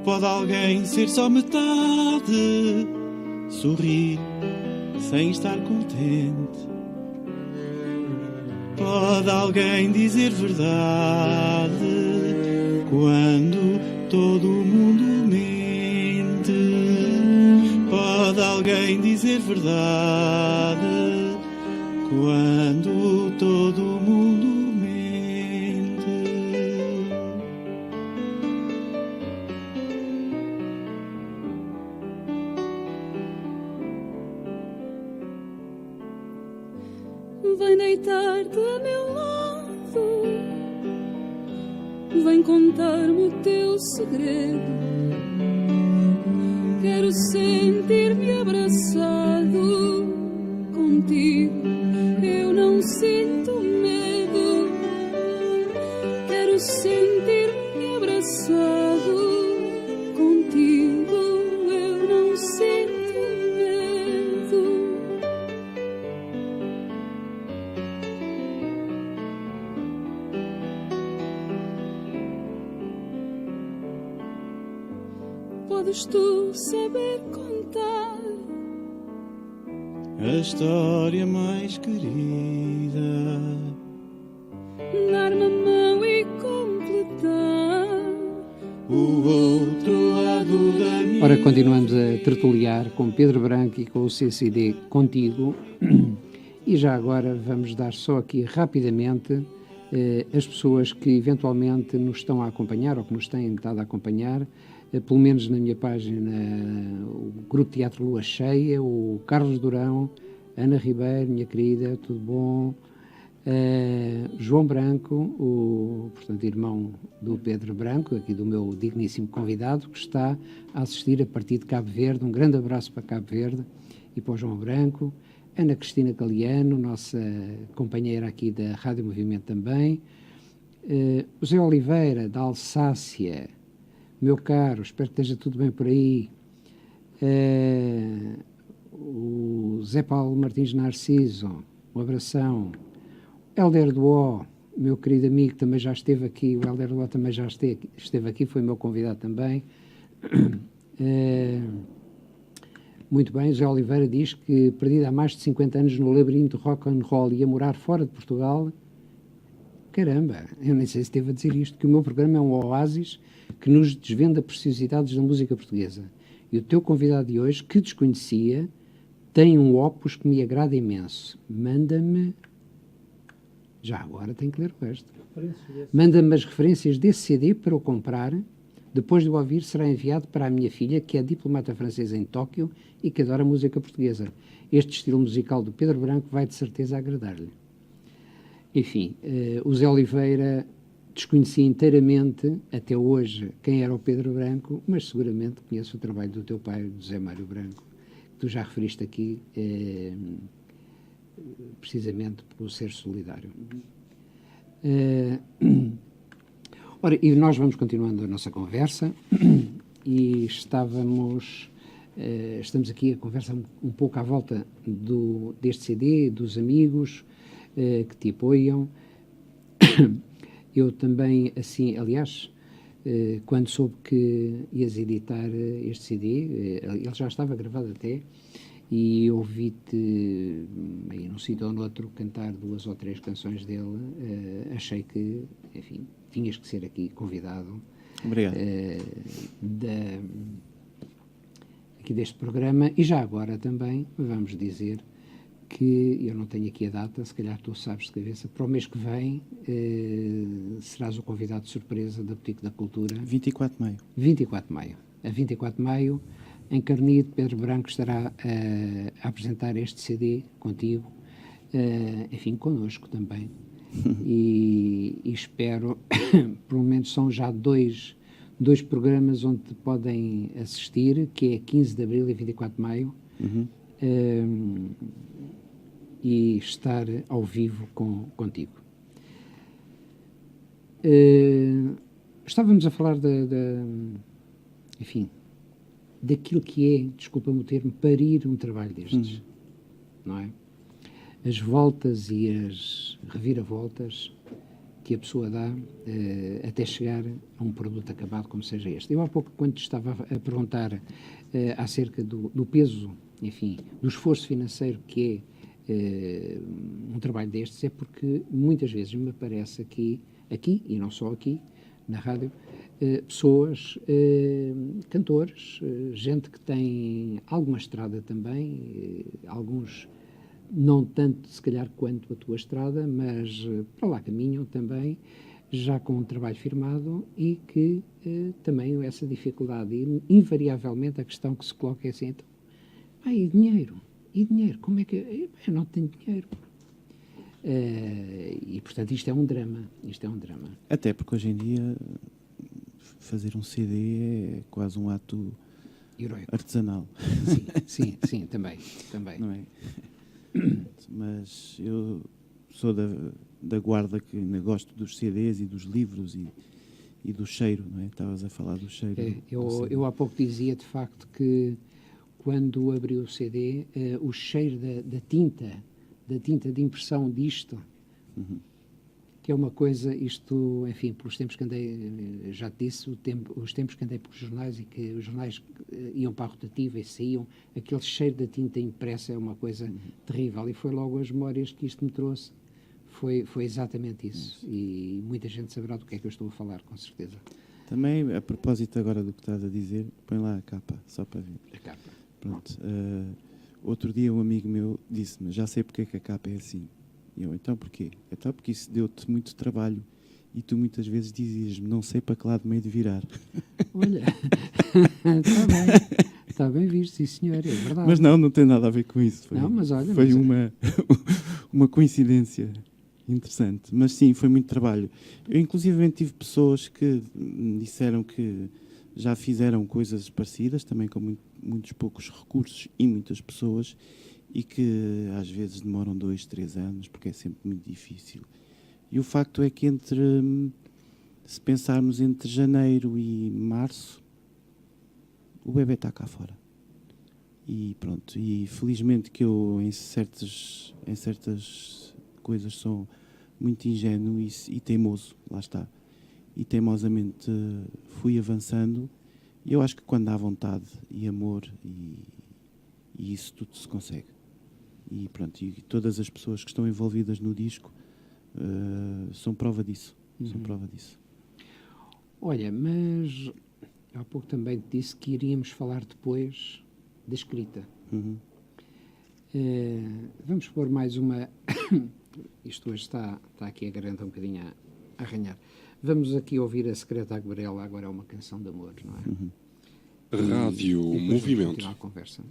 Pode alguém ser só metade, sorrir sem estar contente? Pode alguém dizer verdade quando todo mundo mente? Pode alguém dizer verdade quando todo mundo mente? deitar-te a meu lado, vem contar-me o teu segredo. Quero sentir-me abraçado contigo, eu não sinto medo. Quero sentir-me abraçado contigo, eu não sinto medo. Podes tu saber contar a história mais querida, dar-me a mão e completar o outro lado da minha. Ora, continuamos a tertuliar com Pedro Branco e com o CCD Contigo. E já agora vamos dar só aqui rapidamente as pessoas que eventualmente nos estão a acompanhar ou que nos têm estado a acompanhar, pelo menos na minha página, o Grupo Teatro Lua Cheia, o Carlos Durão, Ana Ribeiro, minha querida, tudo bom? João Branco, portanto, irmão do Pedro Branco, aqui do meu digníssimo convidado, que está a assistir a partir de Cabo Verde. Um grande abraço para Cabo Verde e para o João Branco. Ana Cristina Caliano, nossa companheira aqui da Rádio Movimento também. José Oliveira, da Alsácia, meu caro, espero que esteja tudo bem por aí. O Zé Paulo Martins Narciso, um abração. Hélder Duó, meu querido amigo, também já esteve aqui. O Hélder Duó também já esteve aqui, foi meu convidado também. Muito bem, José Oliveira diz que, perdido há mais de 50 anos no labirinto rock and roll, ia morar fora de Portugal. Caramba, eu nem sei se esteve a dizer isto, que o meu programa é um oásis que nos desvenda preciosidades da música portuguesa. E o teu convidado de hoje, que desconhecia, tem um opus que me agrada imenso. Manda-me... Já agora tenho que ler o resto. Manda-me as referências desse CD para o comprar. Depois de o ouvir, será enviado para a minha filha, que é diplomata francesa em Tóquio e que adora música portuguesa. Este estilo musical do Pedro Branco vai de certeza agradar-lhe. Enfim, o Zé Oliveira desconhecia inteiramente, até hoje, quem era o Pedro Branco, mas seguramente conhece o trabalho do teu pai, do José Mário Branco, que tu já referiste aqui, precisamente por ser solidário. Ora, e nós vamos continuando a nossa conversa e estamos aqui a conversa um pouco à volta deste CD, dos amigos que te apoiam. Eu também, assim, aliás, quando soube que ias editar este CD, ele já estava gravado até, e ouvi-te aí num sítio ou noutro cantar 2 ou 3 canções dele, achei que, enfim, tinhas que ser aqui convidado. Obrigado. Aqui deste programa. E já agora também vamos dizer que eu não tenho aqui a data, se calhar tu sabes de cabeça, para o mês que vem serás o convidado de surpresa da Boutique da Cultura. 24 de maio. 24 de maio. A 24 de maio, em Carnide, Pedro Branco estará a apresentar este CD contigo, enfim, connosco também. E espero, pelo menos são já dois programas onde podem assistir, que é 15 de Abril e 24 de Maio, e estar ao vivo contigo. Estávamos a falar enfim, daquilo que é, desculpa-me o termo, parir um trabalho destes, não é? As voltas e as reviravoltas que a pessoa dá até chegar a um produto acabado como seja este. Eu há pouco, quando te estava a perguntar acerca do peso, enfim, do esforço financeiro que é um trabalho destes, é porque muitas vezes me aparece aqui e não só aqui, na rádio, pessoas, cantores, gente que tem alguma estrada também, alguns não tanto se calhar quanto a tua estrada, mas para lá caminham também, já com um trabalho firmado, e que também essa dificuldade, e invariavelmente a questão que se coloca é assim, então, e dinheiro? Como é que... Eu não tenho dinheiro. E, portanto, isto é um drama. Até porque hoje em dia fazer um CD é quase um ato Heroico. artesanal. Sim, também. Não é? Mas eu sou da guarda que ainda gosto dos CDs e dos livros e do cheiro, não é? Estavas a falar do cheiro. Eu há pouco dizia, de facto, que quando abri o CD, o cheiro da tinta de impressão disto, que é uma coisa, isto, enfim, pelos tempos que andei, já te disse, os tempos que andei pelos jornais e que os jornais iam para a rotativa e saíam, aquele cheiro da tinta impressa é uma coisa terrível. E foi logo as memórias que isto me trouxe. Foi exatamente isso. E muita gente saberá do que é que eu estou a falar, com certeza. Também, a propósito agora do que estás a dizer, põe lá a capa, só para ver. A capa. Pronto. Outro dia um amigo meu disse-me, já sei porque é que a capa é assim. E eu, então porquê? Então porque isso deu-te muito trabalho e tu muitas vezes dizias-me, não sei para que lado meio de virar. Olha, está bem visto, sim senhor, é verdade. Mas não tem nada a ver com isso. Foi, não, mas olha, foi uma coincidência interessante. Mas sim, foi muito trabalho. Eu inclusive tive pessoas que me disseram que já fizeram coisas parecidas, também com muitos poucos recursos e muitas pessoas, e que às vezes demoram 2, 3 anos, porque é sempre muito difícil. E o facto é que se pensarmos entre janeiro e março, o bebê está cá fora. E pronto, e felizmente que eu em certas coisas sou muito ingênuo e teimoso, lá está. E teimosamente fui avançando, e eu acho que quando há vontade e amor e isso tudo se consegue. E pronto, e todas as pessoas que estão envolvidas no disco são prova disso. São prova disso. Olha, mas há pouco também te disse que iríamos falar depois da escrita. Vamos pôr mais uma... Isto hoje está aqui a garganta um bocadinho a arranhar. Vamos aqui ouvir a Secreta Aguarela, agora é uma canção de amor, não é? Rádio E depois vamos Movimento. continuar a conversa.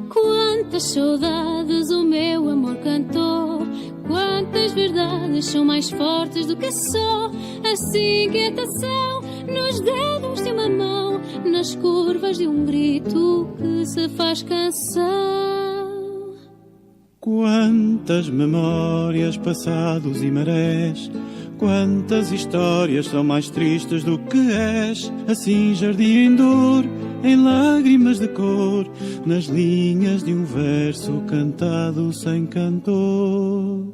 Quantas saudades o meu amor cantou, quantas verdades são mais fortes do que só assim inquietação nos dedos de uma mão, nas curvas de um grito que se faz canção. Quantas memórias, passados e marés, quantas histórias são mais tristes do que és, assim jardim em dor, em lágrimas de cor, nas linhas de um verso cantado sem cantor.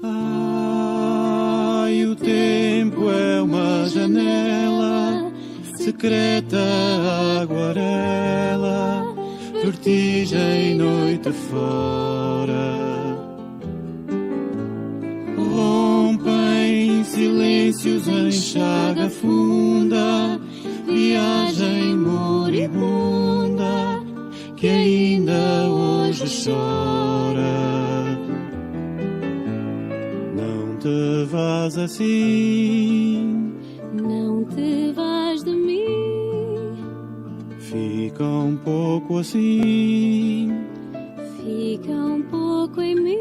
Ai, o tempo é uma janela, secreta aguarela, vertigem noite fora. Rompem silêncios em chaga funda, viagem moribunda que ainda hoje chora. Não te vás assim, Não te vais de mim, fica um pouco assim. fica um pouco em mim.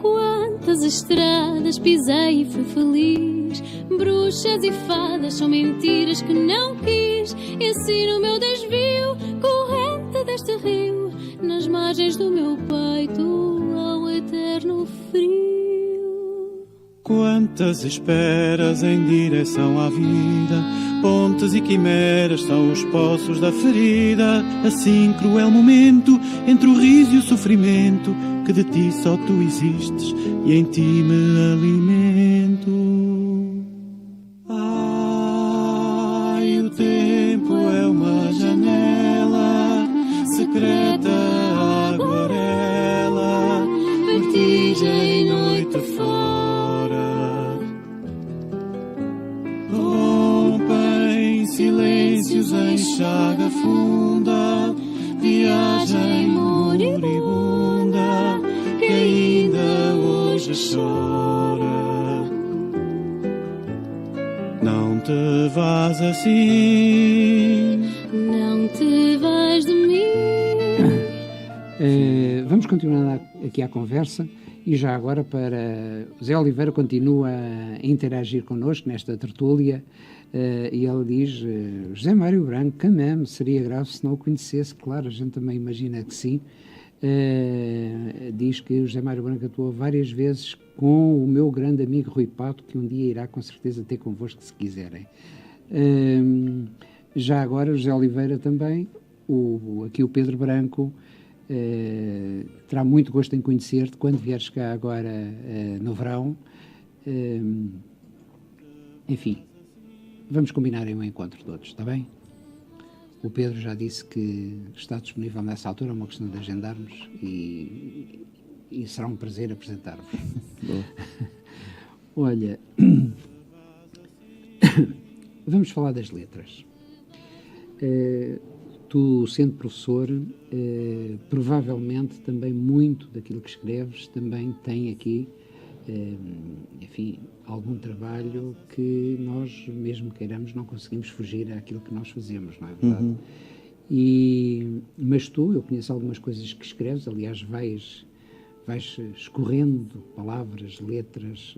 Quantas estradas pisei e fui feliz, bruxas e fadas são mentiras que não quis, e assim no meu desvio, corrente deste rio, nas margens do meu peito, ao eterno frio. Quantas esperas em direção à vida, pontes e quimeras são os poços da ferida. Assim cruel momento entre o riso e o sofrimento, que de ti só tu existes e em ti me alimento. Ai, o tempo é uma janela secreta, aguarela, vertigem noite fora. Rompem silêncios em chaga funda, viagem moribunda, que ainda hoje chora. Não te vás assim, Não te vais de mim. Vamos continuar aqui a conversa e já agora para... Zé Oliveira continua a interagir connosco nesta tertúlia e ele diz, José Mário Branco, que mesmo, seria grave se não o conhecesse. Claro, a gente também imagina que sim. Diz que o José Mário Branco atuou várias vezes com o meu grande amigo Rui Pato, que um dia irá com certeza ter convosco se quiserem. Já agora, José Oliveira também, aqui o Pedro Branco, terá muito gosto em conhecer-te quando vieres cá agora no verão. Enfim, vamos combinar em um encontro todos, está bem? O Pedro já disse que está disponível nessa altura, é uma questão de agendarmos e será um prazer apresentar-vos. Olha, vamos falar das letras. Tu, sendo professor, provavelmente também muito daquilo que escreves também tem aqui, enfim, algum trabalho que nós, mesmo queiramos, não conseguimos fugir àquilo que nós fazemos, não é verdade? Mas tu, eu conheço algumas coisas que escreves, aliás, vais escorrendo palavras, letras,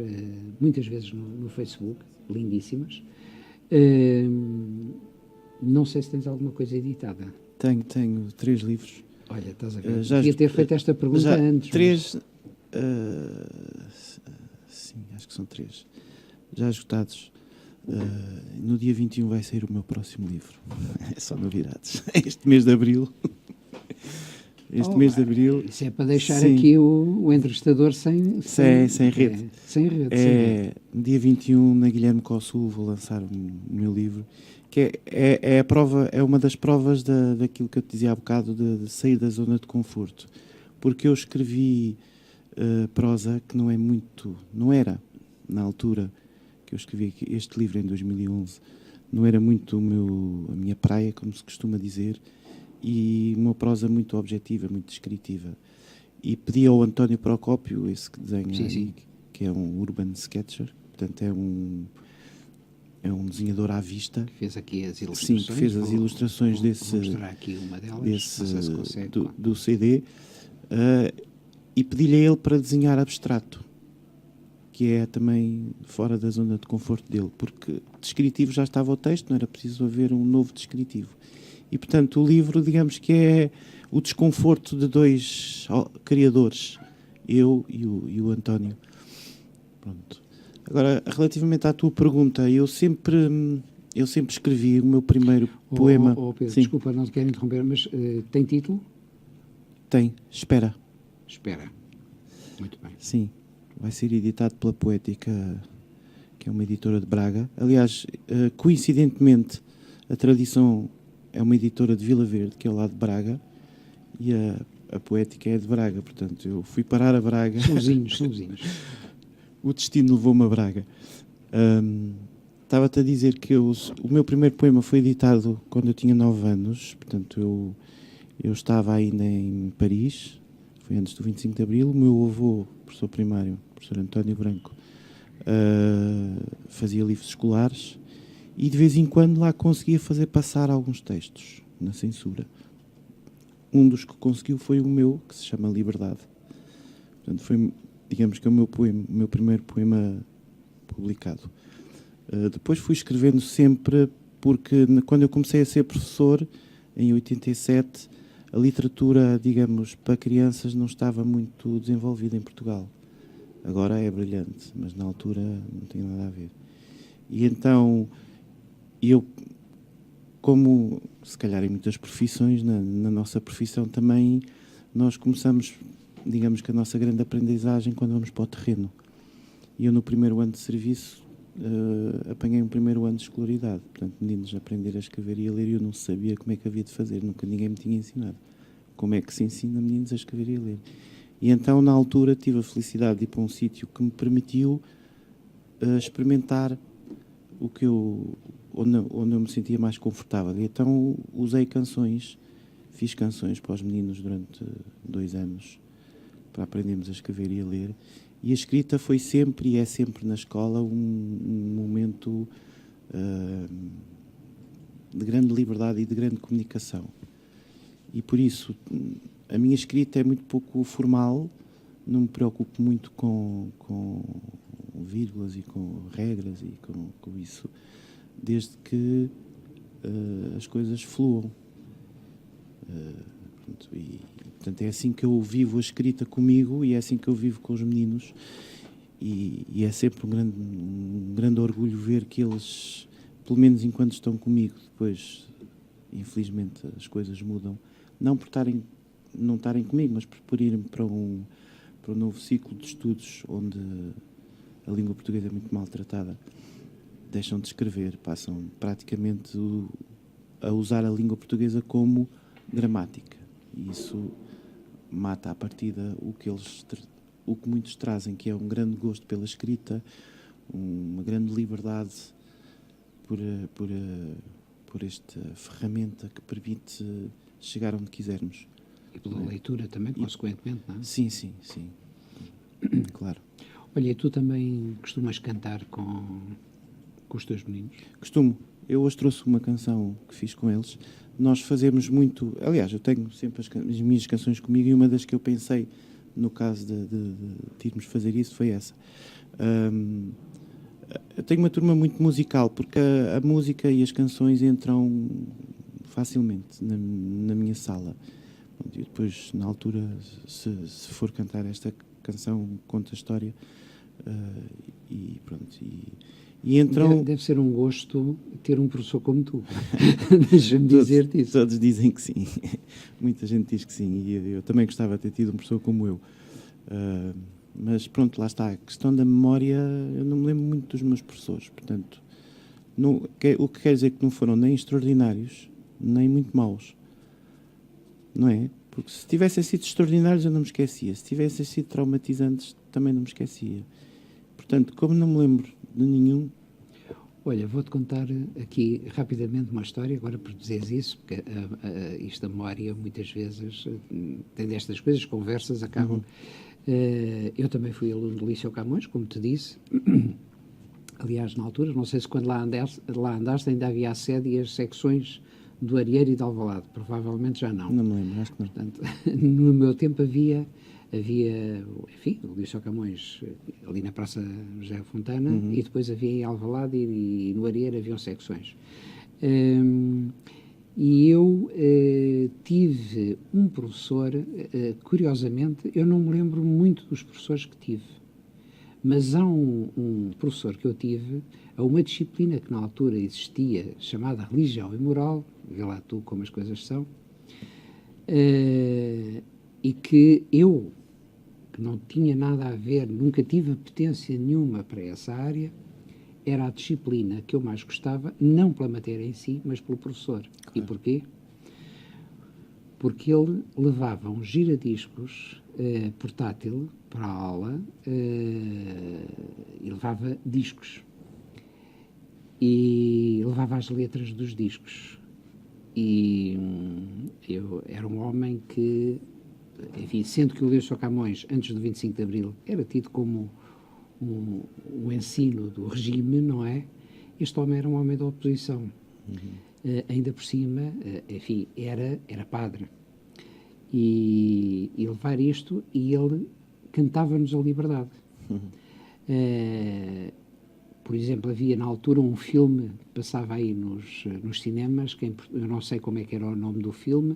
muitas vezes no Facebook, lindíssimas. Não sei se tens alguma coisa editada. Tenho 3 livros. Olha, estás a ver. Devia ter feito esta pergunta antes. 3, sim, acho que são 3. Já esgotados. No dia 21 vai sair o meu próximo livro. É só novidades. Este mês de Abril. Mês de Abril. Isso é para deixar sim, aqui o entrevistador sem rede. Sem rede. No dia 21, na Guilherme Cossul, vou lançar o meu livro, que é a prova, é uma das provas daquilo que eu te dizia há bocado, de sair da zona de conforto. Porque eu escrevi prosa que não era, na altura que eu escrevi este livro em 2011, não era muito a minha praia, como se costuma dizer, e uma prosa muito objetiva, muito descritiva. E pedi ao António Procópio, esse que desenha aí, que é um urban sketcher, portanto é um desenhador à vista. Que fez aqui as ilustrações. Sim, que fez as ilustrações desse, vou mostrar aqui uma delas, se consegue, do CD, e pedi-lhe a ele para desenhar abstrato, que é também fora da zona de conforto dele, porque descritivo já estava o texto, não era preciso haver um novo descritivo. E, portanto, o livro, digamos que é o desconforto de 2 criadores, eu e o António. Pronto. Agora, relativamente à tua pergunta, eu sempre escrevi o meu primeiro poema. Pedro, desculpa, não te quero interromper, mas tem título? Tem. Espera. Muito bem. Sim. Vai ser editado pela Poética, que é uma editora de Braga. Aliás, coincidentemente, a Tradição é uma editora de Vila Verde, que é lá de Braga, e a Poética é de Braga, portanto, eu fui parar a Braga. São vizinhos. O destino levou-me a Braga. Estava-te a dizer que o meu primeiro poema foi editado quando eu tinha 9 anos, portanto, eu estava ainda em Paris, foi antes do 25 de Abril. O meu avô, professor primário, professor António Branco, fazia livros escolares, e de vez em quando lá conseguia fazer passar alguns textos na censura. Um dos que conseguiu foi o meu, que se chama Liberdade. Portanto, foi, digamos que é o meu primeiro poema publicado. Depois fui escrevendo sempre, porque quando eu comecei a ser professor, em 87, a literatura, digamos, para crianças não estava muito desenvolvida em Portugal. Agora é brilhante, mas na altura não tinha nada a ver. E então, eu, como se calhar em muitas profissões, na nossa profissão também, nós começamos, digamos que a nossa grande aprendizagem quando vamos para o terreno. E eu no primeiro ano de serviço apanhei um primeiro ano de escolaridade. Portanto, meninos a aprender a escrever e a ler, e eu não sabia como é que havia de fazer, nunca ninguém me tinha ensinado. Como é que se ensina meninos a escrever e a ler? E então, na altura, tive a felicidade de ir para um sítio que me permitiu experimentar o que onde eu me sentia mais confortável. E então, usei canções, fiz canções para os meninos durante 2 anos, para aprendermos a escrever e a ler. E a escrita foi sempre, e é sempre na escola, um momento de grande liberdade e de grande comunicação. E por isso, a minha escrita é muito pouco formal, não me preocupo muito com vírgulas e com regras e com isso, desde que as coisas fluam. Portanto, é assim que eu vivo a escrita comigo e é assim que eu vivo com os meninos. E é sempre um grande orgulho ver que eles, pelo menos enquanto estão comigo, depois, infelizmente, as coisas mudam. Não por não estarem comigo, mas por irem para um novo ciclo de estudos onde a língua portuguesa é muito maltratada. Deixam de escrever, passam praticamente a usar a língua portuguesa como gramática. E isso mata à partida o que muitos trazem, que é um grande gosto pela escrita, uma grande liberdade por esta ferramenta que permite chegar onde quisermos. E pela leitura também, consequentemente, não é? Sim. Claro. Olha, e tu também costumas cantar com os teus meninos? Costumo. Eu hoje trouxe uma canção que fiz com eles. Nós fazemos muito... Aliás, eu tenho sempre as minhas canções comigo e uma das que eu pensei, no caso de irmos fazer isso, foi essa. Eu tenho uma turma muito musical, porque a música e as canções entram facilmente na minha sala. E depois, na altura, se for cantar esta canção, conta a história. E pronto. E entram... Deve ser um gosto ter um professor como tu. Deixa-me dizer-te isso. Todos dizem que sim. Muita gente diz que sim. E eu também gostava de ter tido um professor como eu. Mas pronto, lá está. A questão da memória, eu não me lembro muito dos meus professores. Portanto, o que quer dizer que não foram nem extraordinários, nem muito maus. Não é? Porque se tivessem sido extraordinários, eu não me esquecia. Se tivessem sido traumatizantes, também não me esquecia. Portanto, como não me lembro de nenhum... Olha, vou-te contar aqui rapidamente uma história, agora por dizeres isso, porque isto da memória muitas vezes tem destas coisas, conversas acabam... eu também fui aluno de Lício Camões, como te disse. Aliás, na altura, não sei se quando lá andaste ainda havia a sede e as secções do Arieiro e de Alvalade, provavelmente já não. Não me lembro, acho que não. Portanto, no meu tempo havia, enfim, o Lício Camões ali na Praça José Fontana, e depois havia em Alvalade e no Arieiro haviam secções. E eu tive um professor, curiosamente, eu não me lembro muito dos professores que tive, mas há um professor que eu tive, a uma disciplina que na altura existia, chamada Religião e Moral, vê lá tu como as coisas são, e que eu, que não tinha nada a ver, nunca tive apetência nenhuma para essa área, era a disciplina que eu mais gostava, não pela matéria em si, mas pelo professor. Claro. E porquê? Porque ele levava um giradiscos portátil para a aula e levava discos. E levava as letras dos discos. E eu era um homem que, enfim, sendo que o Lício Camões, antes do 25 de Abril, era tido como um ensino do regime, não é? Este homem era um homem da oposição. Ainda por cima, enfim, era padre. E levar isto, e ele cantava-nos a liberdade. Por exemplo, havia na altura um filme que passava aí nos cinemas, que eu não sei como é que era o nome do filme,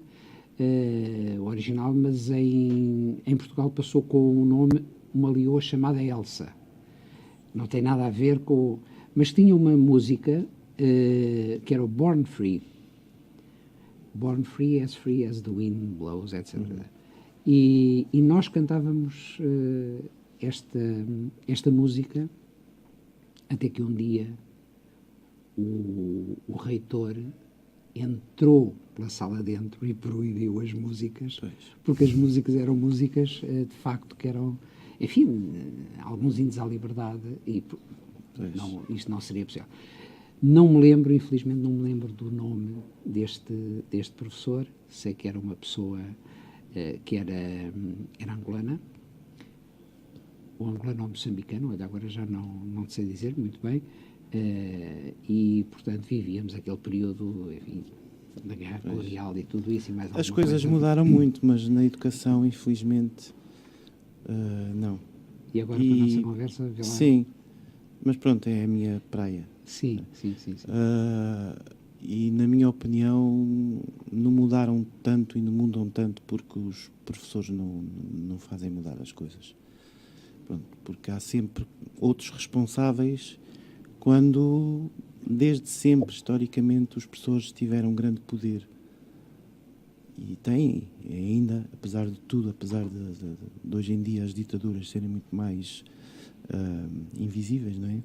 o original, mas em Portugal passou com o nome uma leoa chamada Elsa. Não tem nada a ver com... Mas tinha uma música que era o Born Free. Born Free as the Wind Blows, etc. E nós cantávamos esta música até que um dia o reitor entrou pela sala dentro e proibiu as músicas, porque as músicas eram músicas, de facto, que eram, enfim, alguns índices à liberdade, e não, isto não seria possível. Não me lembro, infelizmente, não me lembro do nome deste professor. Sei que era uma pessoa que era angolana, ou angolano ou moçambicano, olha, agora já não sei dizer muito bem, e, portanto, vivíamos aquele período, enfim, da guerra colonial e tudo isso. E mais as coisas mudaram muito, mas na educação, infelizmente, não. E agora, para a nossa conversa, vê lá. Sim, mas pronto, é a minha praia. Sim. E, na minha opinião, não mudaram tanto e não mudam tanto porque os professores não fazem mudar as coisas. Pronto, porque há sempre outros responsáveis quando, desde sempre, historicamente, os professores tiveram grande poder. E têm, ainda, apesar de tudo, apesar de hoje em dia as ditaduras serem muito mais invisíveis, não é?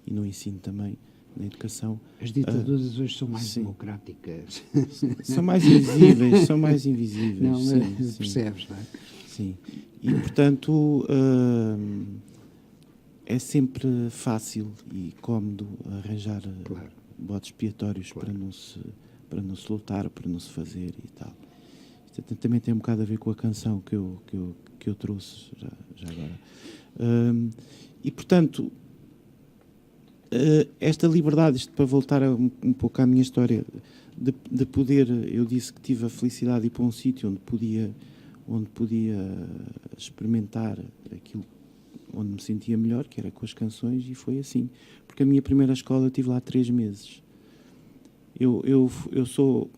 E no ensino também, na educação. As ditaduras hoje são mais democráticas. São mais invisíveis, Não, sim, percebes, não é? Sim. E, portanto, é sempre fácil e cómodo arranjar bodes expiatórios para não se lutar, para não se fazer e tal. Isto também tem um bocado a ver com a canção que eu trouxe já agora. E, portanto, esta liberdade, isto para voltar um pouco à minha história, de poder, eu disse que tive a felicidade de ir para um sítio onde podia experimentar aquilo onde me sentia melhor, que era com as canções, e foi assim. Porque a minha primeira escola eu tive lá 3 meses. Eu sou...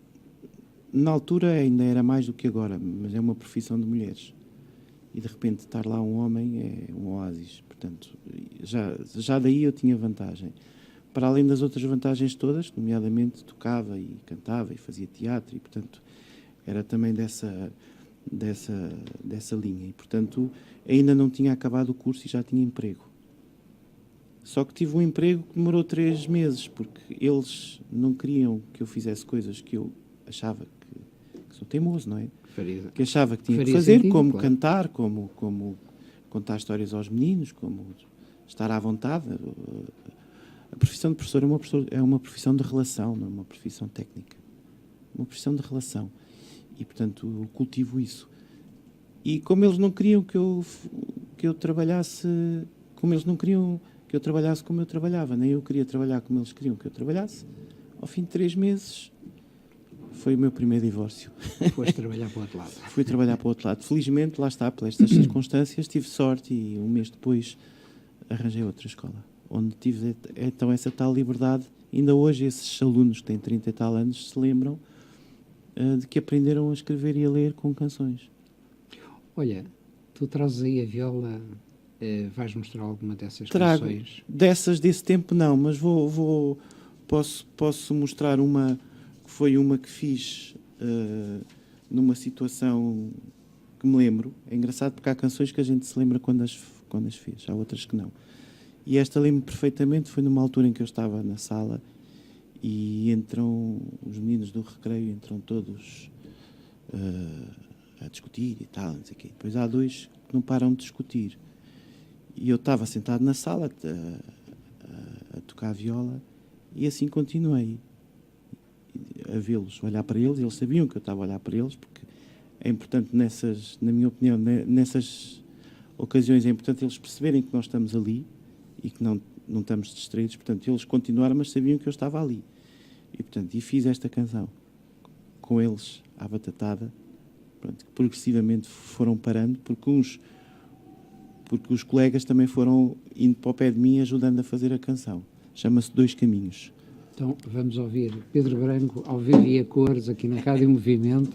Na altura ainda era mais do que agora, mas é uma profissão de mulheres. E de repente estar lá um homem é um oásis. Portanto, já daí eu tinha vantagem. Para além das outras vantagens todas, nomeadamente tocava e cantava e fazia teatro, e portanto era também dessa linha. E portanto ainda não tinha acabado o curso e já tinha emprego. Só que tive um emprego que demorou 3 meses, porque eles não queriam que eu fizesse coisas que eu achava que sou teimoso, não é? Que achava que tinha que fazer, sentido, como cantar, como contar histórias aos meninos, como estar à vontade. A profissão de professor é uma profissão de relação, não é uma profissão técnica. Uma profissão de relação. E, portanto, eu cultivo isso. E como eles não queriam que eu trabalhasse, como eles não queriam que eu trabalhasse como eu trabalhava, nem eu queria trabalhar como eles queriam que eu trabalhasse, ao fim de 3 meses foi o meu primeiro divórcio. Foste trabalhar para o outro lado. Fui trabalhar para o outro lado. Felizmente, lá está, por estas circunstâncias, tive sorte e um mês depois arranjei outra escola, onde tive então essa tal liberdade. Ainda hoje esses alunos que têm 30 e tal anos se lembram de que aprenderam a escrever e a ler com canções. Olha, tu trazes aí a viola, vais mostrar alguma dessas Trago. canções? Desse tempo não, mas posso mostrar uma que foi uma que fiz numa situação que me lembro. É engraçado porque há canções que a gente se lembra quando as fez, há outras que não. E esta lembro perfeitamente, foi numa altura em que eu estava na sala e entram os meninos do recreio, entram todos a discutir e tal, não sei o quê. Depois há 2 que não param de discutir. E eu estava sentado na sala a tocar a viola e assim continuei a vê-los, a olhar para eles. Eles sabiam que eu estava a olhar para eles, porque é importante na minha opinião, nessas ocasiões é importante eles perceberem que nós estamos ali e que não estamos distraídos. Portanto, eles continuaram, mas sabiam que eu estava ali. E, portanto, fiz esta canção com eles à batatada. Pronto, que progressivamente foram parando, porque os colegas também foram indo para o pé de mim ajudando a fazer a canção. Chama-se 2 Caminhos. Então vamos ouvir Pedro Branco ao vivo e a cores aqui na Rádio Movimento.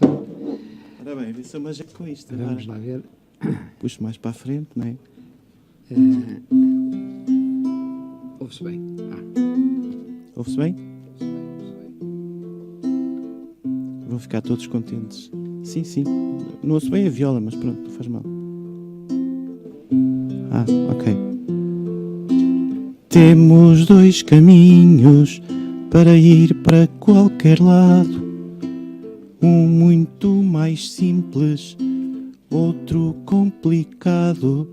Ora bem, vê se eu manjo com isto. Vamos lá ver. puxo mais para a frente, não é? Ouve-se bem. Ouve-se bem? Vão ficar todos contentes. Sim, sim. Não ouço bem a viola, mas pronto, não faz mal. Ok. Temos 2 caminhos para ir para qualquer lado. Um muito mais simples, outro complicado.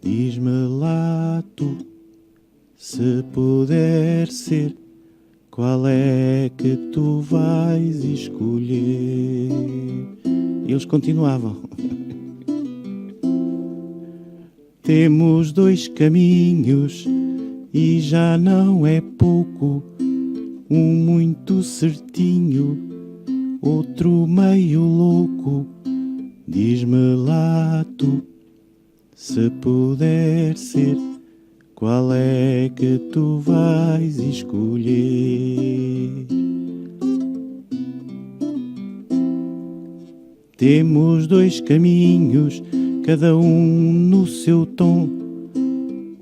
Diz-me lá tu, se puder ser, qual é que tu vais escolher? E eles continuavam. Temos 2 caminhos e já não é pouco. Um muito certinho, outro meio louco. Diz-me lá tu, se puder ser, qual é que tu vais escolher? Temos 2 caminhos, cada um no seu tom.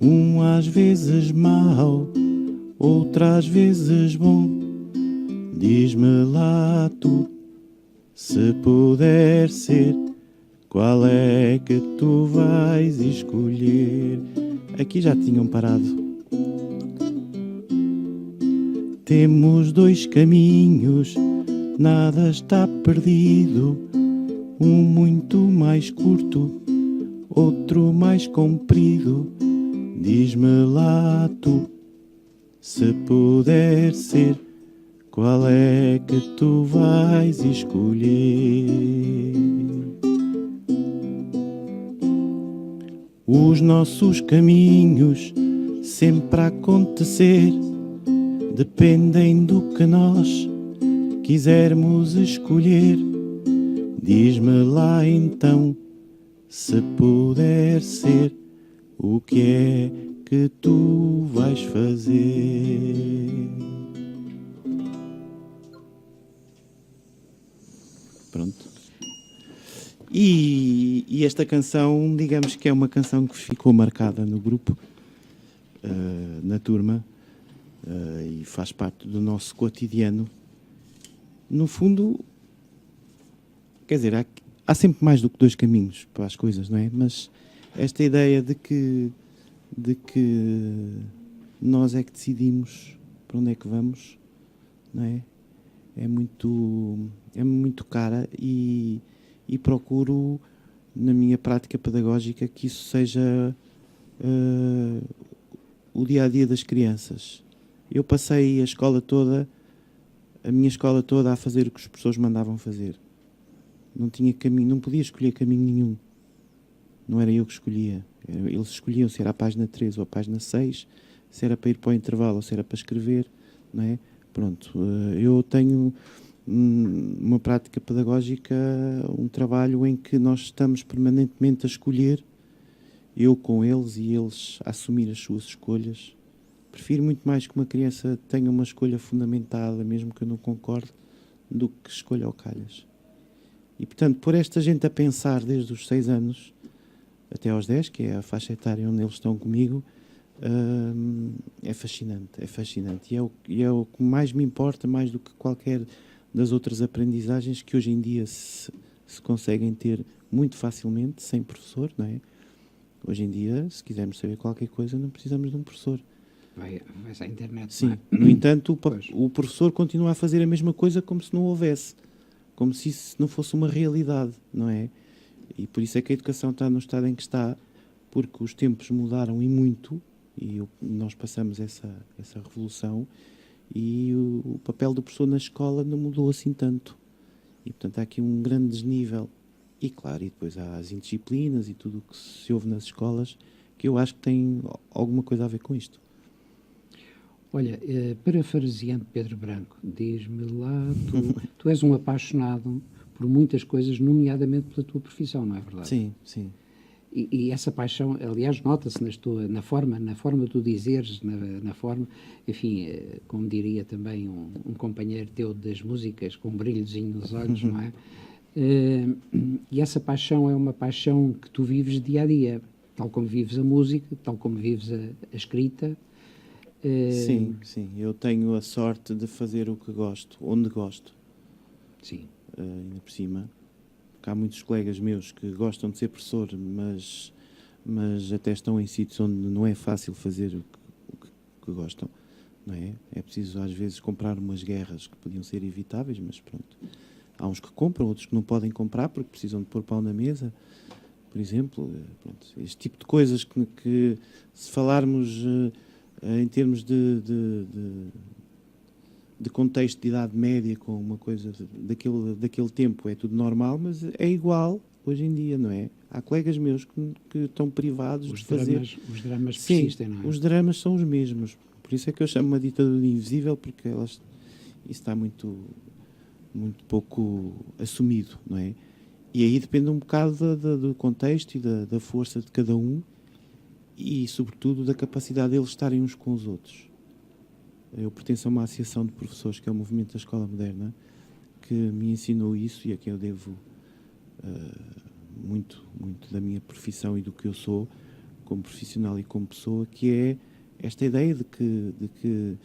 Um às vezes mau, outro às vezes bom. Diz-me lá tu, se puder ser, qual é que tu vais escolher? Aqui já tinham parado. Temos 2 caminhos, nada está perdido. Um muito mais curto, outro mais comprido. Diz-me lá tu, se puder ser, qual é que tu vais escolher? Os nossos caminhos sempre a acontecer dependem do que nós quisermos escolher. Diz-me lá então, se puder ser, o que é que tu vais fazer? Pronto. E esta canção, digamos que é uma canção que ficou marcada no grupo, na turma, e faz parte do nosso cotidiano. No fundo, quer dizer, há sempre mais do que 2 caminhos para as coisas, não é? Mas esta ideia de que nós é que decidimos para onde é que vamos, não é? É muito cara e procuro, na minha prática pedagógica, que isso seja o dia-a-dia das crianças. Eu passei a minha escola toda a fazer o que os professores mandavam fazer. Não tinha caminho, não podia escolher caminho nenhum. Não era eu que escolhia. Eles escolhiam se era a página 3 ou a página 6, se era para ir para o intervalo ou se era para escrever, não é? Pronto, eu tenho uma prática pedagógica, um trabalho em que nós estamos permanentemente a escolher, eu com eles e eles a assumir as suas escolhas. Prefiro muito mais que uma criança tenha uma escolha fundamentada, mesmo que eu não concorde, do que escolha ao calhas. E, portanto, por esta gente a pensar desde os 6 anos até aos 10, que é a faixa etária onde eles estão comigo, é fascinante. E é o que mais me importa, mais do que qualquer das outras aprendizagens que hoje em dia se conseguem ter muito facilmente, sem professor, não é? Hoje em dia, se quisermos saber qualquer coisa, não precisamos de um professor. Vai à internet. Sim, não é? no entanto, o professor continua a fazer a mesma coisa como se não houvesse, como se isso não fosse uma realidade, não é? E por isso é que a educação está no estado em que está, porque os tempos mudaram e muito, e nós passamos essa revolução, e o papel do professor na escola não mudou assim tanto. E, portanto, há aqui um grande desnível. E, claro, e depois há as indisciplinas e tudo o que se ouve nas escolas, que eu acho que tem alguma coisa a ver com isto. Olha, parafraseando Pedro Branco, diz-me lá, tu és um apaixonado por muitas coisas, nomeadamente pela tua profissão, não é verdade? Sim, sim. E essa paixão, aliás, nota-se na forma de tu dizeres, na forma, enfim, como diria também um companheiro teu das músicas, com um brilhozinho nos olhos, não é? E essa paixão é uma paixão que tu vives dia a dia, tal como vives a música, tal como vives a escrita. Sim, eu tenho a sorte de fazer o que gosto, onde gosto. Sim. Ainda por cima, porque há muitos colegas meus que gostam de ser professor, mas até estão em sítios onde não é fácil fazer o que gostam, não é? É preciso às vezes comprar umas guerras que podiam ser evitáveis, mas pronto. Há uns que compram, outros que não podem comprar porque precisam de pôr pão na mesa, por exemplo. Pronto, este tipo de coisas que se falarmos em termos de contexto de idade média, com uma coisa daquele tempo, é tudo normal, mas é igual hoje em dia, não é? Há colegas meus que estão privados de fazer... Os dramas Sim, persistem, não é? Os dramas são os mesmos. Por isso é que eu chamo uma ditadura invisível, porque isso está muito pouco assumido, não é? E aí depende um bocado do contexto e da força de cada um e, sobretudo, da capacidade deles estarem uns com os outros. Eu pertenço a uma associação de professores, que é o Movimento da Escola Moderna, que me ensinou isso e a quem eu devo muito da minha profissão e do que eu sou como profissional e como pessoa, que é esta ideia de que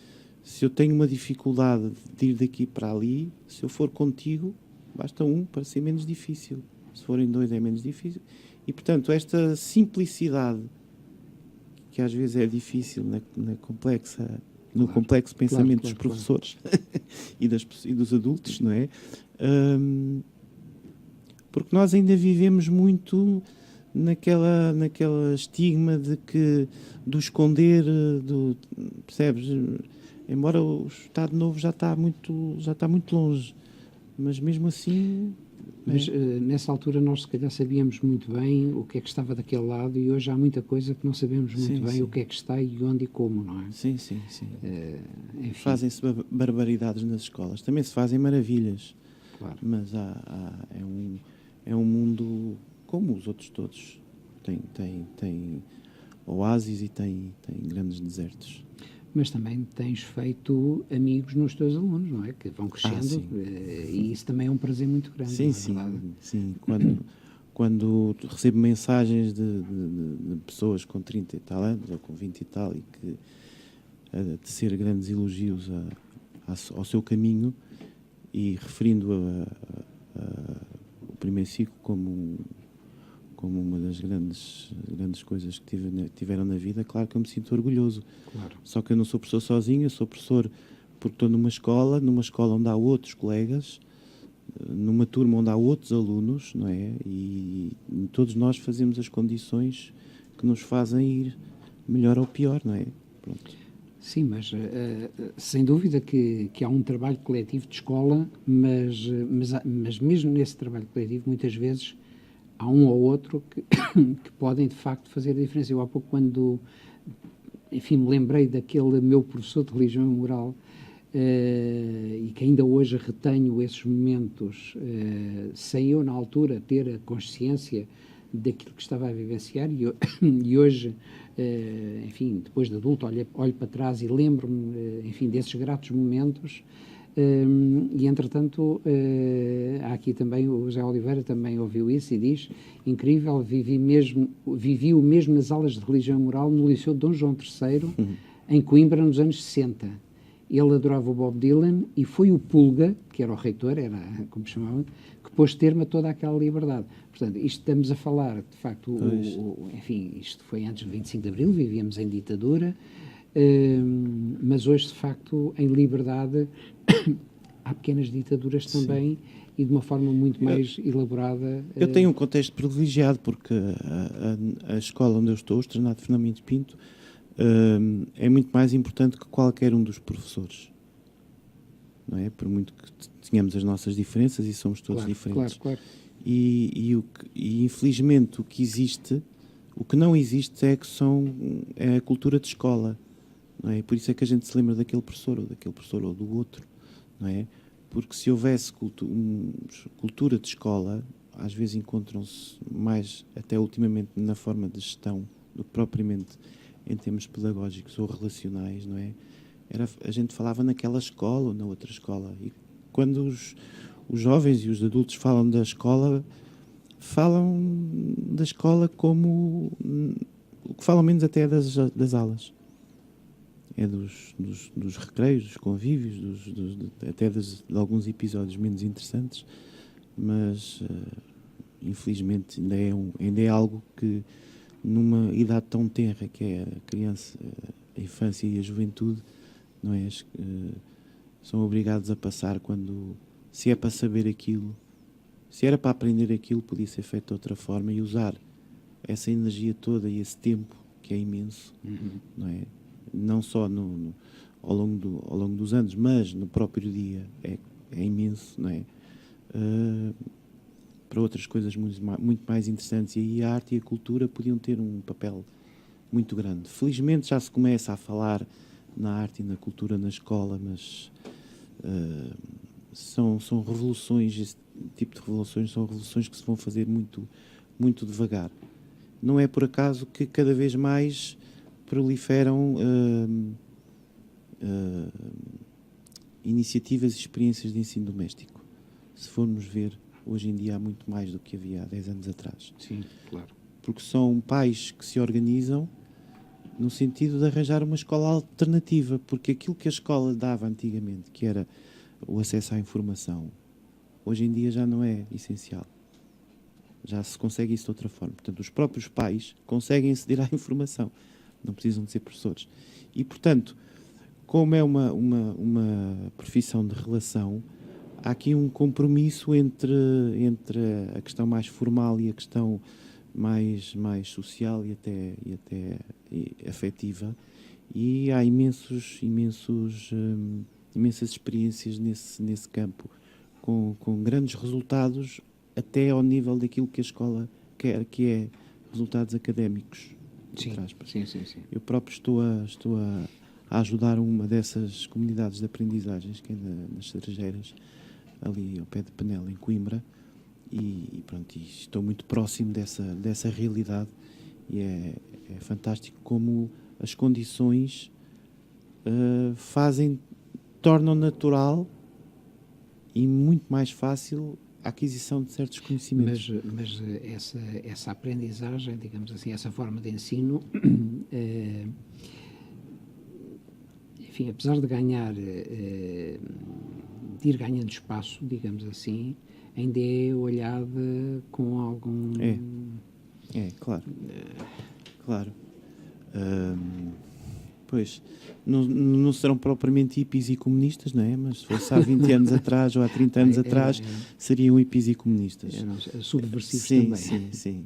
se eu tenho uma dificuldade de ir daqui para ali, se eu for contigo, basta um para ser menos difícil. Se forem dois é menos difícil. E, portanto, esta simplicidade, que às vezes é difícil no complexo pensamento dos professores e dos adultos, não é? Porque nós ainda vivemos muito naquela estigma do esconder, percebes? Embora o Estado Novo já está muito longe, mas mesmo assim... Mas nessa altura nós se calhar sabíamos muito bem o que é que estava daquele lado e hoje há muita coisa que não sabemos muito bem o que é que está e onde e como, não é? Sim. Fazem-se barbaridades nas escolas. Também se fazem maravilhas. Claro. Mas é um mundo como os outros todos. Tem oásis e tem grandes desertos. Mas também tens feito amigos nos teus alunos, não é? Que vão crescendo e isso também é um prazer muito grande. Sim. Quando recebo mensagens de pessoas com 30 e tal anos ou com 20 e tal e que a tecer grandes elogios ao seu caminho e referindo o primeiro ciclo como uma das grandes coisas que tiveram na vida, claro que eu me sinto orgulhoso. Claro. Só que eu não sou professor sozinho, eu sou professor porque estou numa escola onde há outros colegas, numa turma onde há outros alunos, não é? E todos nós fazemos as condições que nos fazem ir melhor ou pior, não é? Pronto. Sim, mas sem dúvida que há um trabalho coletivo de escola, mas mesmo nesse trabalho coletivo, muitas vezes há um ou outro que podem, de facto, fazer a diferença. Eu há pouco, quando, enfim, me lembrei daquele meu professor de religião e moral e que ainda hoje retenho esses momentos, sem eu, na altura, ter a consciência daquilo que estava a vivenciar e hoje, enfim, depois de adulto, olho para trás e lembro-me, enfim, desses gratos momentos. E entretanto há aqui também o José Oliveira também ouviu isso e diz: incrível, vivi o mesmo nas aulas de religião e moral no Liceu de Dom João III em Coimbra nos anos 60. Ele adorava o Bob Dylan e foi o Pulga, que era o reitor, era como chamavam, que pôs termo a toda aquela liberdade. Portanto, isto estamos a falar, de facto, enfim, isto foi antes do 25 de Abril, vivíamos em ditadura, mas hoje, de facto, em liberdade há pequenas ditaduras também. Sim. E de uma forma muito mais elaborada. Eu tenho um contexto privilegiado porque a escola onde eu estou, o Externato Fernando Pinto, é muito mais importante que qualquer um dos professores, não é? Por muito que tenhamos as nossas diferenças e somos todos diferentes. Claro. E infelizmente o que não existe é a cultura de escola, não é? Por isso é que a gente se lembra daquele professor ou do outro, não é? Porque se houvesse cultura de escola, às vezes encontram-se mais, até ultimamente, na forma de gestão do que propriamente em termos pedagógicos ou relacionais, não é? A gente falava naquela escola ou na outra escola. E quando os jovens e os adultos falam da escola como o que falam menos até é das aulas. É dos recreios, dos convívios, até de alguns episódios menos interessantes, mas infelizmente ainda é algo que numa idade tão tenra que é a criança, a infância e a juventude, não é? São obrigados a passar quando, se é para saber aquilo, se era para aprender aquilo, podia ser feito de outra forma e usar essa energia toda e esse tempo, que é imenso, não é? Não só ao longo dos anos, mas no próprio dia é imenso, não é? Para outras coisas muito mais interessantes, e aí a arte e a cultura podiam ter um papel muito grande. Felizmente já se começa a falar na arte e na cultura na escola, mas são revoluções, esse tipo de revoluções são revoluções que se vão fazer muito, muito devagar. Não é por acaso que cada vez mais proliferam iniciativas e experiências de ensino doméstico. Se formos ver, hoje em dia há muito mais do que havia há 10 anos atrás. Sim, claro. Porque são pais que se organizam no sentido de arranjar uma escola alternativa, porque aquilo que a escola dava antigamente, que era o acesso à informação, hoje em dia já não é essencial. Já se consegue isso de outra forma. Portanto, os próprios pais conseguem aceder à informação. Não precisam de ser professores. E, portanto, como é uma profissão de relação, há aqui um compromisso entre a questão mais formal e a questão mais social e até afetiva. E há imensas experiências nesse campo, com grandes resultados, até ao nível daquilo que a escola quer, que é resultados académicos. Sim. Eu próprio estou a ajudar uma dessas comunidades de aprendizagens, que é nas Cerejeiras, ali ao pé de Penela, em Coimbra, e pronto, estou muito próximo dessa realidade, e é fantástico como as condições tornam natural e muito mais fácil a aquisição de certos conhecimentos. Mas essa aprendizagem, digamos assim, essa forma de ensino, enfim, apesar de de ir ganhando espaço, digamos assim, ainda é olhada com algum... Claro. Pois, não serão propriamente hippies e comunistas, não é? Mas se fosse há 20 anos atrás ou há 30 anos atrás, seriam hippies e comunistas. Subversivos também. Sim.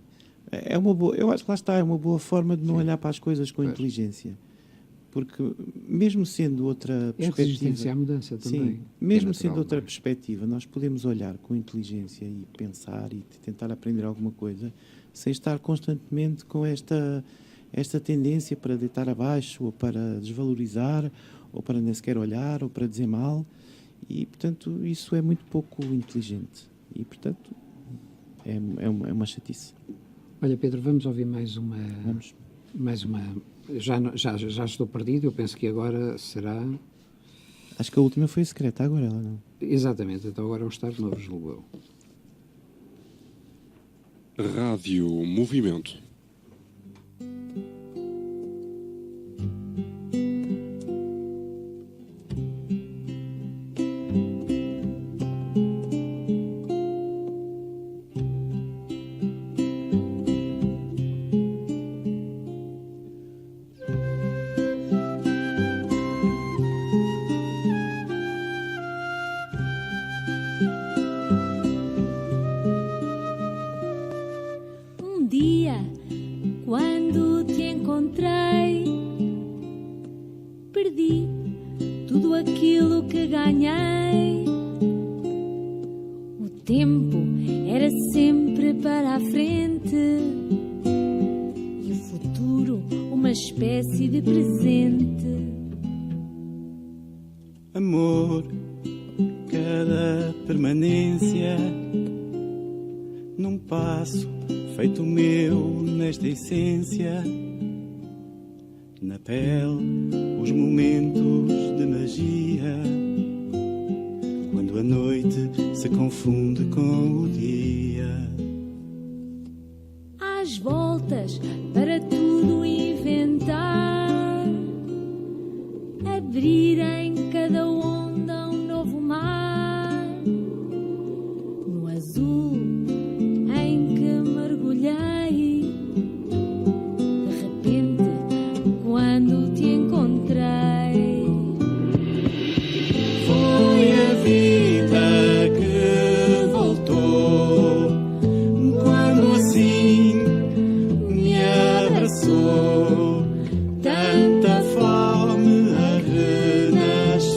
É uma boa, eu acho que lá está, é uma boa forma de não olhar para as coisas com inteligência. Porque, mesmo sendo outra perspectiva... É resistência à mudança também. Sim, mesmo sendo outra perspectiva, nós podemos olhar com inteligência e pensar e tentar aprender alguma coisa, sem estar constantemente com esta tendência para deitar abaixo, ou para desvalorizar, ou para nem sequer olhar, ou para dizer mal. E, portanto, isso é muito pouco inteligente. E, portanto, é uma chatice. Olha, Pedro, vamos ouvir mais uma... Vamos. Mais uma... Já estou perdido, eu penso que agora será... Acho que a última foi a secreta, agora ela não. Exatamente, então agora é um Estado Novo, julgo eu. Rádio Movimento. Quando te encontrei, perdi tudo aquilo que ganhei. O tempo era sempre para a frente e o futuro uma espécie de presente. Amor, cada permanência num passo feito meu nesta essência, na pele os momentos de magia, quando quando a noite se confunde com o dia. Às voltas para tudo inventar, abrir em cada onda um novo mar, no azul em que mergulhei. De repente, quando te encontrei, Foi a vida que voltou, quando assim me abraçou. Tanta fome a renascer,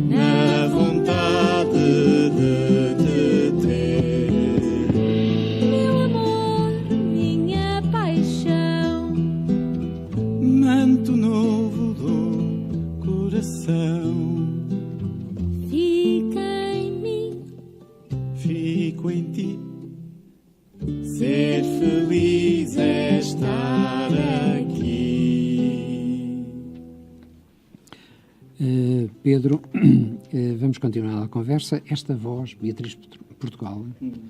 na vontade de te ter. meu amor, minha paixão, Manto novo do coração. fica em mim. Fico em ti. Ser feliz é estar aqui. Pedro, vamos continuar a conversa. Esta voz, Beatriz Portugal, como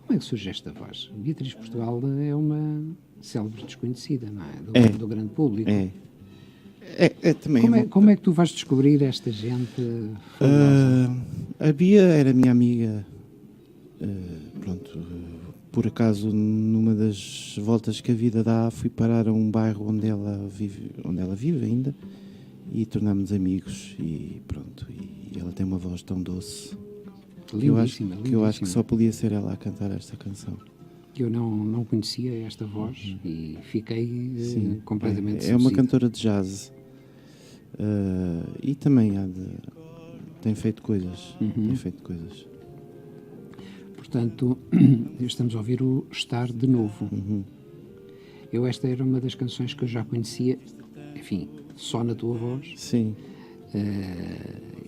é que surge esta voz? Beatriz Portugal é uma célebre desconhecida, não é? Do grande público. É também. Como é que tu vais descobrir esta gente fabulosa? A Bia era minha amiga. Por acaso, numa das voltas que a vida dá, fui parar a um bairro onde ela vive ainda, e tornámos amigos. E pronto, e ela tem uma voz tão doce que eu acho que só podia ser ela a cantar esta canção. Eu não conhecia esta voz e fiquei completamente É uma seduzido. cantora de jazz. E também tem feito coisas. Tem feito coisas. Portanto, estamos a ouvir o Estar de Novo. Esta era uma das canções que eu já conhecia, enfim, só na tua voz. Sim.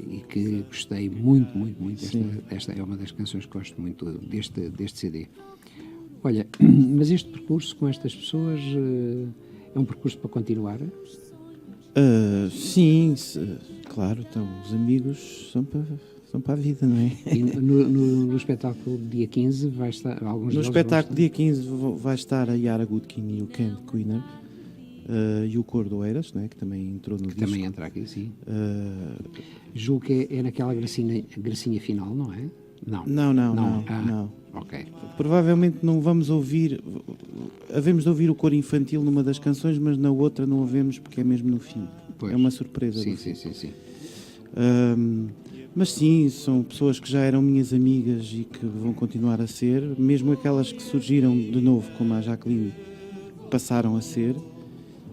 E que gostei muito, muito, muito. Esta é uma das canções que gosto muito deste CD. Olha, mas este percurso com estas pessoas é um percurso para continuar? Sim, claro. Então, os amigos são para a vida, não é? E no espetáculo dia 15 vai estar alguns No deles espetáculo dia 15 vai estar a Yara Goodkin e o Ken Queener, e o Cor do Eiras, né, que também entrou no disco. também entra aqui, sim. Julgo que é naquela gracinha final, não é? Não. Ok. Provavelmente não vamos ouvir. Havemos de ouvir o coro infantil numa das canções, mas na outra não ouvemos porque é mesmo no fim. Pois. É uma surpresa. Sim. Mas sim, são pessoas que já eram minhas amigas e que vão continuar a ser, mesmo aquelas que surgiram de novo, como a Jacqueline, passaram a ser.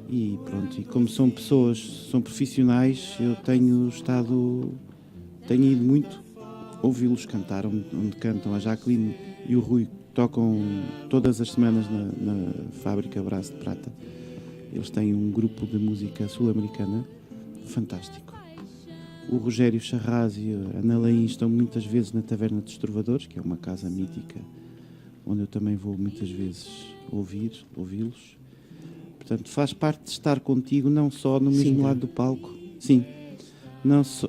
E pronto, e como são pessoas, são profissionais, eu tenho ido muito ouvi-los cantar, onde cantam. A Jacqueline e o Rui tocam todas as semanas na fábrica Braço de Prata. Eles têm um grupo de música sul-americana fantástico. O Rogério Charraz e a Ana Laim estão muitas vezes na Taverna dos Trovadores, que é uma casa mítica, onde eu também vou muitas vezes ouvi-los. Portanto, faz parte de estar contigo, não só no mesmo lado do palco. Sim.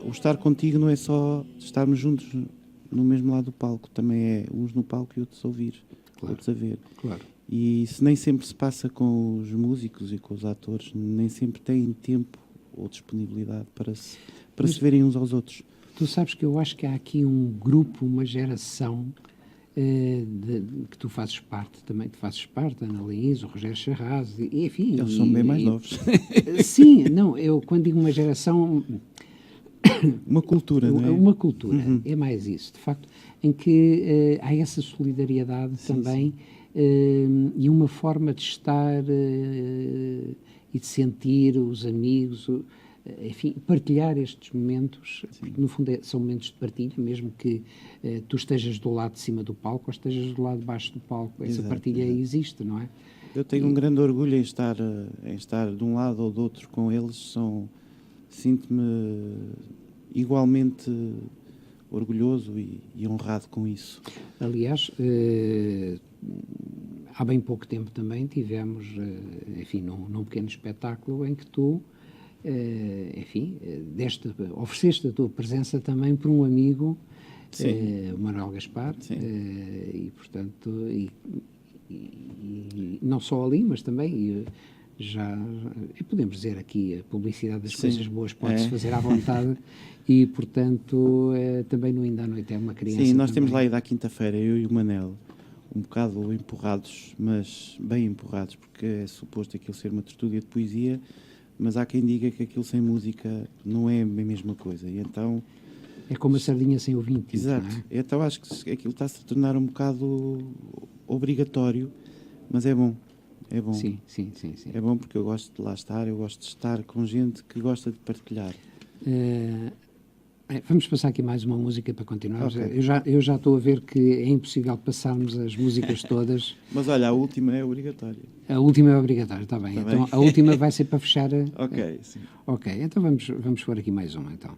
O estar contigo não é só estarmos juntos no mesmo lado do palco, também é uns no palco e outros a ouvir, outros a ver. Claro. E isso nem sempre se passa com os músicos e com os atores, nem sempre têm tempo ou disponibilidade para se verem uns aos outros. Tu sabes que eu acho que há aqui um grupo, uma geração que tu fazes parte também, Ana Lins, o Rogério Charraz, e enfim... Eles são bem mais novos. Sim, não, eu quando digo uma geração... Uma cultura, não é? Uma cultura, é mais isso, de facto, em que há essa solidariedade também, e uma forma de estar e de sentir os amigos, enfim, partilhar estes momentos, porque no fundo são momentos de partilha, mesmo que tu estejas do lado de cima do palco ou estejas do lado de baixo do palco, essa partilha existe, não é? Eu tenho um grande orgulho em estar de um lado ou do outro com eles, sinto-me igualmente orgulhoso e honrado com isso. Aliás, há bem pouco tempo também tivemos, enfim, num pequeno espetáculo em que tu enfim, ofereceste a tua presença também por um amigo, o Manuel Gaspar, e portanto, e não só ali, mas também e podemos dizer aqui, a publicidade das coisas boas pode-se fazer à vontade, e portanto, também no Ainda à Noite é uma criança. Sim, nós também. temos lá ido à quinta-feira, eu e o Manel, um bocado empurrados, mas bem empurrados, porque é suposto aquilo ser uma tertúlia de poesia, mas há quem diga que aquilo sem música não é a mesma coisa, e então... É como a sardinha sem o vinho. Exato. Não é? Então acho que aquilo está-se a tornar um bocado obrigatório, mas é bom. É bom. Sim. É bom porque eu gosto de lá estar, eu gosto de estar com gente que gosta de partilhar. Vamos passar aqui mais uma música para continuarmos. Okay. Eu já estou a ver que é impossível passarmos as músicas todas. Mas olha, a última é obrigatória. A última é obrigatória, está bem. Então a última vai ser para fechar. Ok, sim. Ok, então vamos pôr aqui mais uma, então.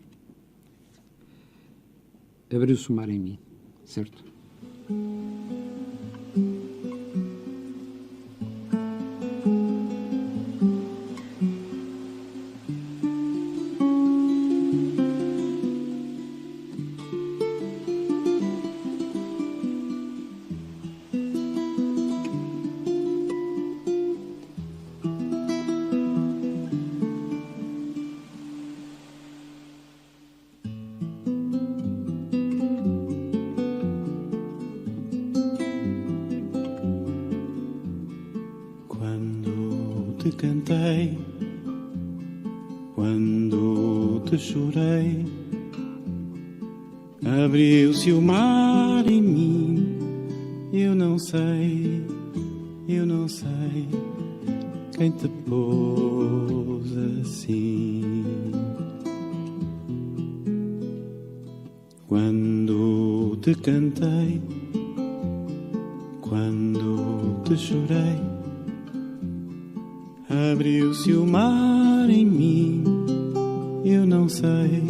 Abriu-se o mar em mim, certo? Te cantei, quando te chorei, abriu-se o mar em mim. Eu não sei quem te pôs assim. Quando te cantei, quando te chorei, abriu-se o mar em mim. Eu não sei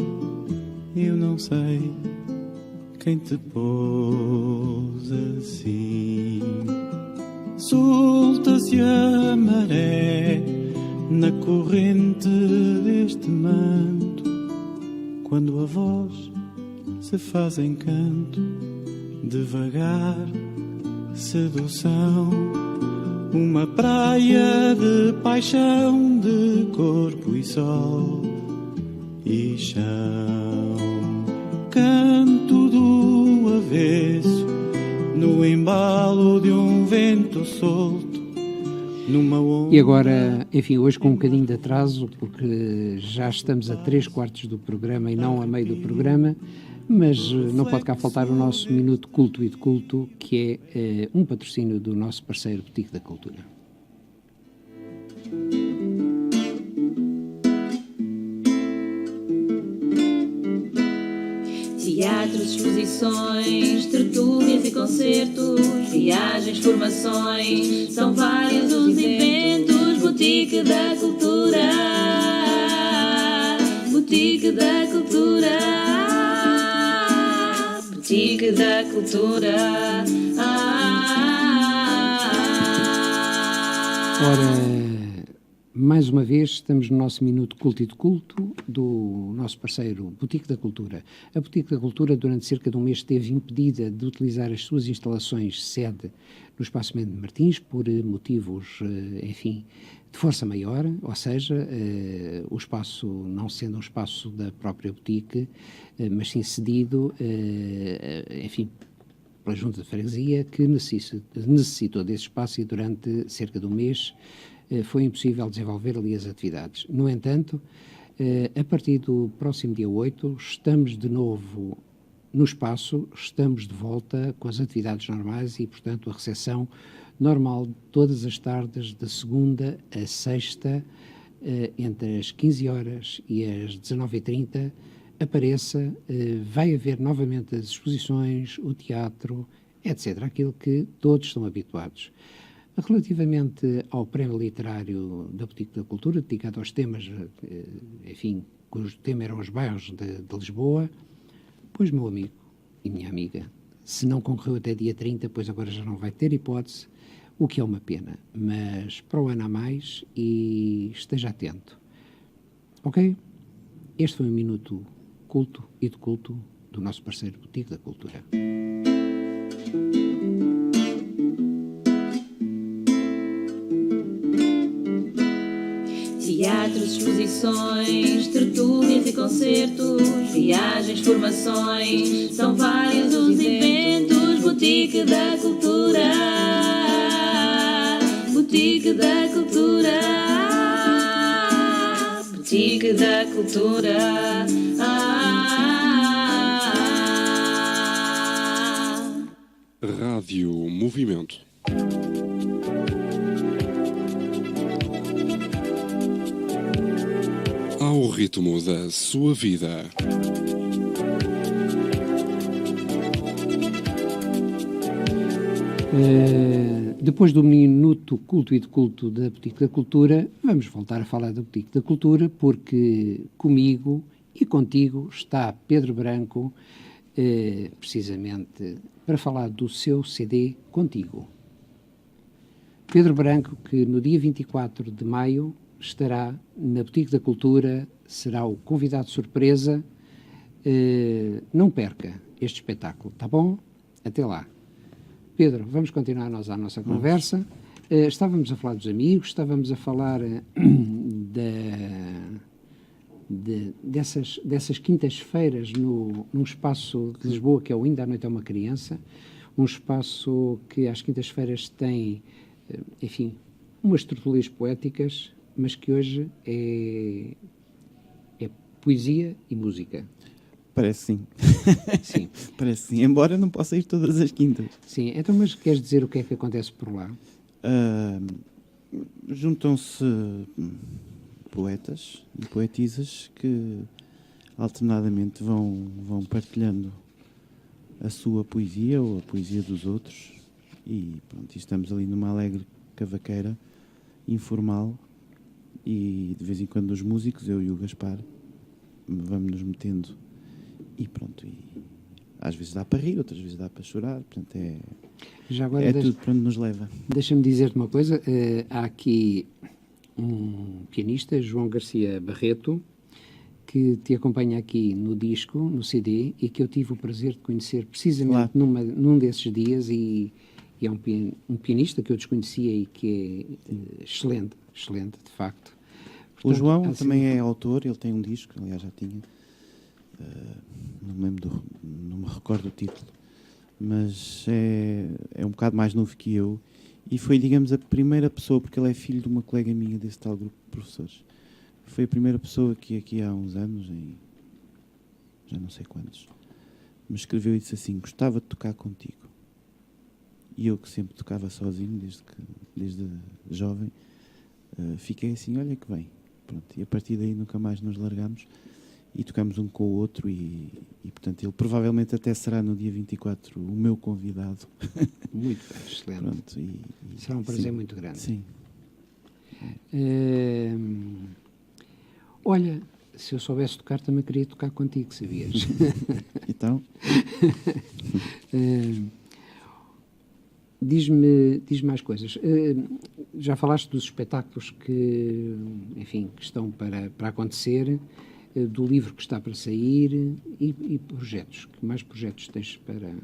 quem te pôs assim. Solta-se a maré na corrente deste manto, quando a voz se faz encanto, devagar, sedução. Uma praia de paixão, de corpo e sol e chão. Canto do avesso, no embalo de um vento solto, numa onda... E agora, enfim, hoje com um bocadinho de atraso, porque já estamos a 3/4 do programa e não a meio do programa, mas não pode cá faltar o nosso Minuto Culto e de Culto, que é um patrocínio do nosso parceiro Boutique da Cultura. Teatros, exposições, tertúlias e concertos, viagens, formações, são vários os eventos. Boutique da Cultura, Boutique da Cultura, Boutique da Cultura. Ora, mais uma vez estamos no nosso Minuto Culto e de Culto do nosso parceiro Boutique da Cultura. A Boutique da Cultura durante cerca de um mês esteve impedida de utilizar as suas instalações sede no Espaço Mendes Martins por motivos, enfim, de força maior, ou seja, o espaço não sendo um espaço da própria boutique, mas sim cedido, enfim, pela Junta de Freguesia, que necessitou desse espaço e durante cerca de um mês foi impossível desenvolver ali as atividades. No entanto, a partir do próximo dia 8, estamos de novo no espaço, estamos de volta com as atividades normais e, portanto, a recepção normal todas as tardes, de segunda a sexta, entre as 15 horas e as 19h30, apareça, vai haver novamente as exposições, o teatro, etc., aquilo que todos estão habituados. Relativamente ao prémio literário da Boutique da Cultura, dedicado aos temas, enfim, cujo tema eram os bairros de Lisboa, pois, meu amigo e minha amiga, se não concorreu até dia 30, pois agora já não vai ter hipótese, o que é uma pena, mas para o ano há mais e esteja atento. Ok? Este foi um minuto culto e de culto do nosso parceiro Boutique da Cultura. Teatros, exposições, tertúlias e concertos, viagens, formações, são vários os eventos. Boutique da Cultura, Boutique da Cultura, Boutique da Cultura. Rádio Movimento. Ao ritmo da sua vida. Depois do minuto culto e de culto da Boutique da Cultura, vamos voltar a falar da Boutique da Cultura, porque comigo e contigo está Pedro Branco, precisamente para falar do seu CD Contigo. Pedro Branco, que no dia 24 de maio estará na Boutique da Cultura, será o convidado surpresa. Não perca este espetáculo, tá bom? Até lá. Pedro, vamos continuar nós a nossa conversa. Estávamos a falar dos amigos, estávamos a falar dessas quintas-feiras num espaço de Lisboa, que é o Ainda à Noite é uma Criança, um espaço que às quintas-feiras tem, enfim, umas tertulias poéticas, mas que hoje é poesia e música. Parece sim. Sim. Parece sim, embora não possa ir todas as quintas. Sim, então, mas queres dizer o que é que acontece por lá? Juntam-se poetas e poetisas que alternadamente vão partilhando a sua poesia ou a poesia dos outros e pronto, estamos ali numa alegre cavaqueira informal e de vez em quando os músicos, eu e o Gaspar, vamos nos metendo e pronto, e às vezes dá para rir, outras vezes dá para chorar, portanto Já agora tudo para onde nos leva. Deixa-me dizer-te uma coisa, há aqui um pianista, João Garcia Barreto, que te acompanha aqui no disco, no CD, e que eu tive o prazer de conhecer precisamente num desses dias, e é um pianista que eu desconhecia e que é excelente, de facto. Portanto, o João também é autor, ele tem um disco, aliás já tinha, não me recordo o título, mas é um bocado mais novo que eu e foi, digamos, a primeira pessoa, porque ele é filho de uma colega minha desse tal grupo de professores, foi a primeira pessoa que aqui há uns anos, já não sei quantos, me escreveu e disse assim: gostava de tocar contigo. E eu, que sempre tocava sozinho desde jovem, fiquei assim, olha que bem. Pronto, e a partir daí nunca mais nos largamos e tocamos um com o outro e portanto, ele provavelmente até será no dia 24 o meu convidado. Muito bem, excelente. Pronto, será um prazer muito grande. Sim. Olha, se eu soubesse tocar, também queria tocar contigo, sabias? Então? Diz-me mais coisas. Já falaste dos espetáculos que, enfim, que estão para acontecer, do livro que está para sair e projetos. Que mais projetos tens para...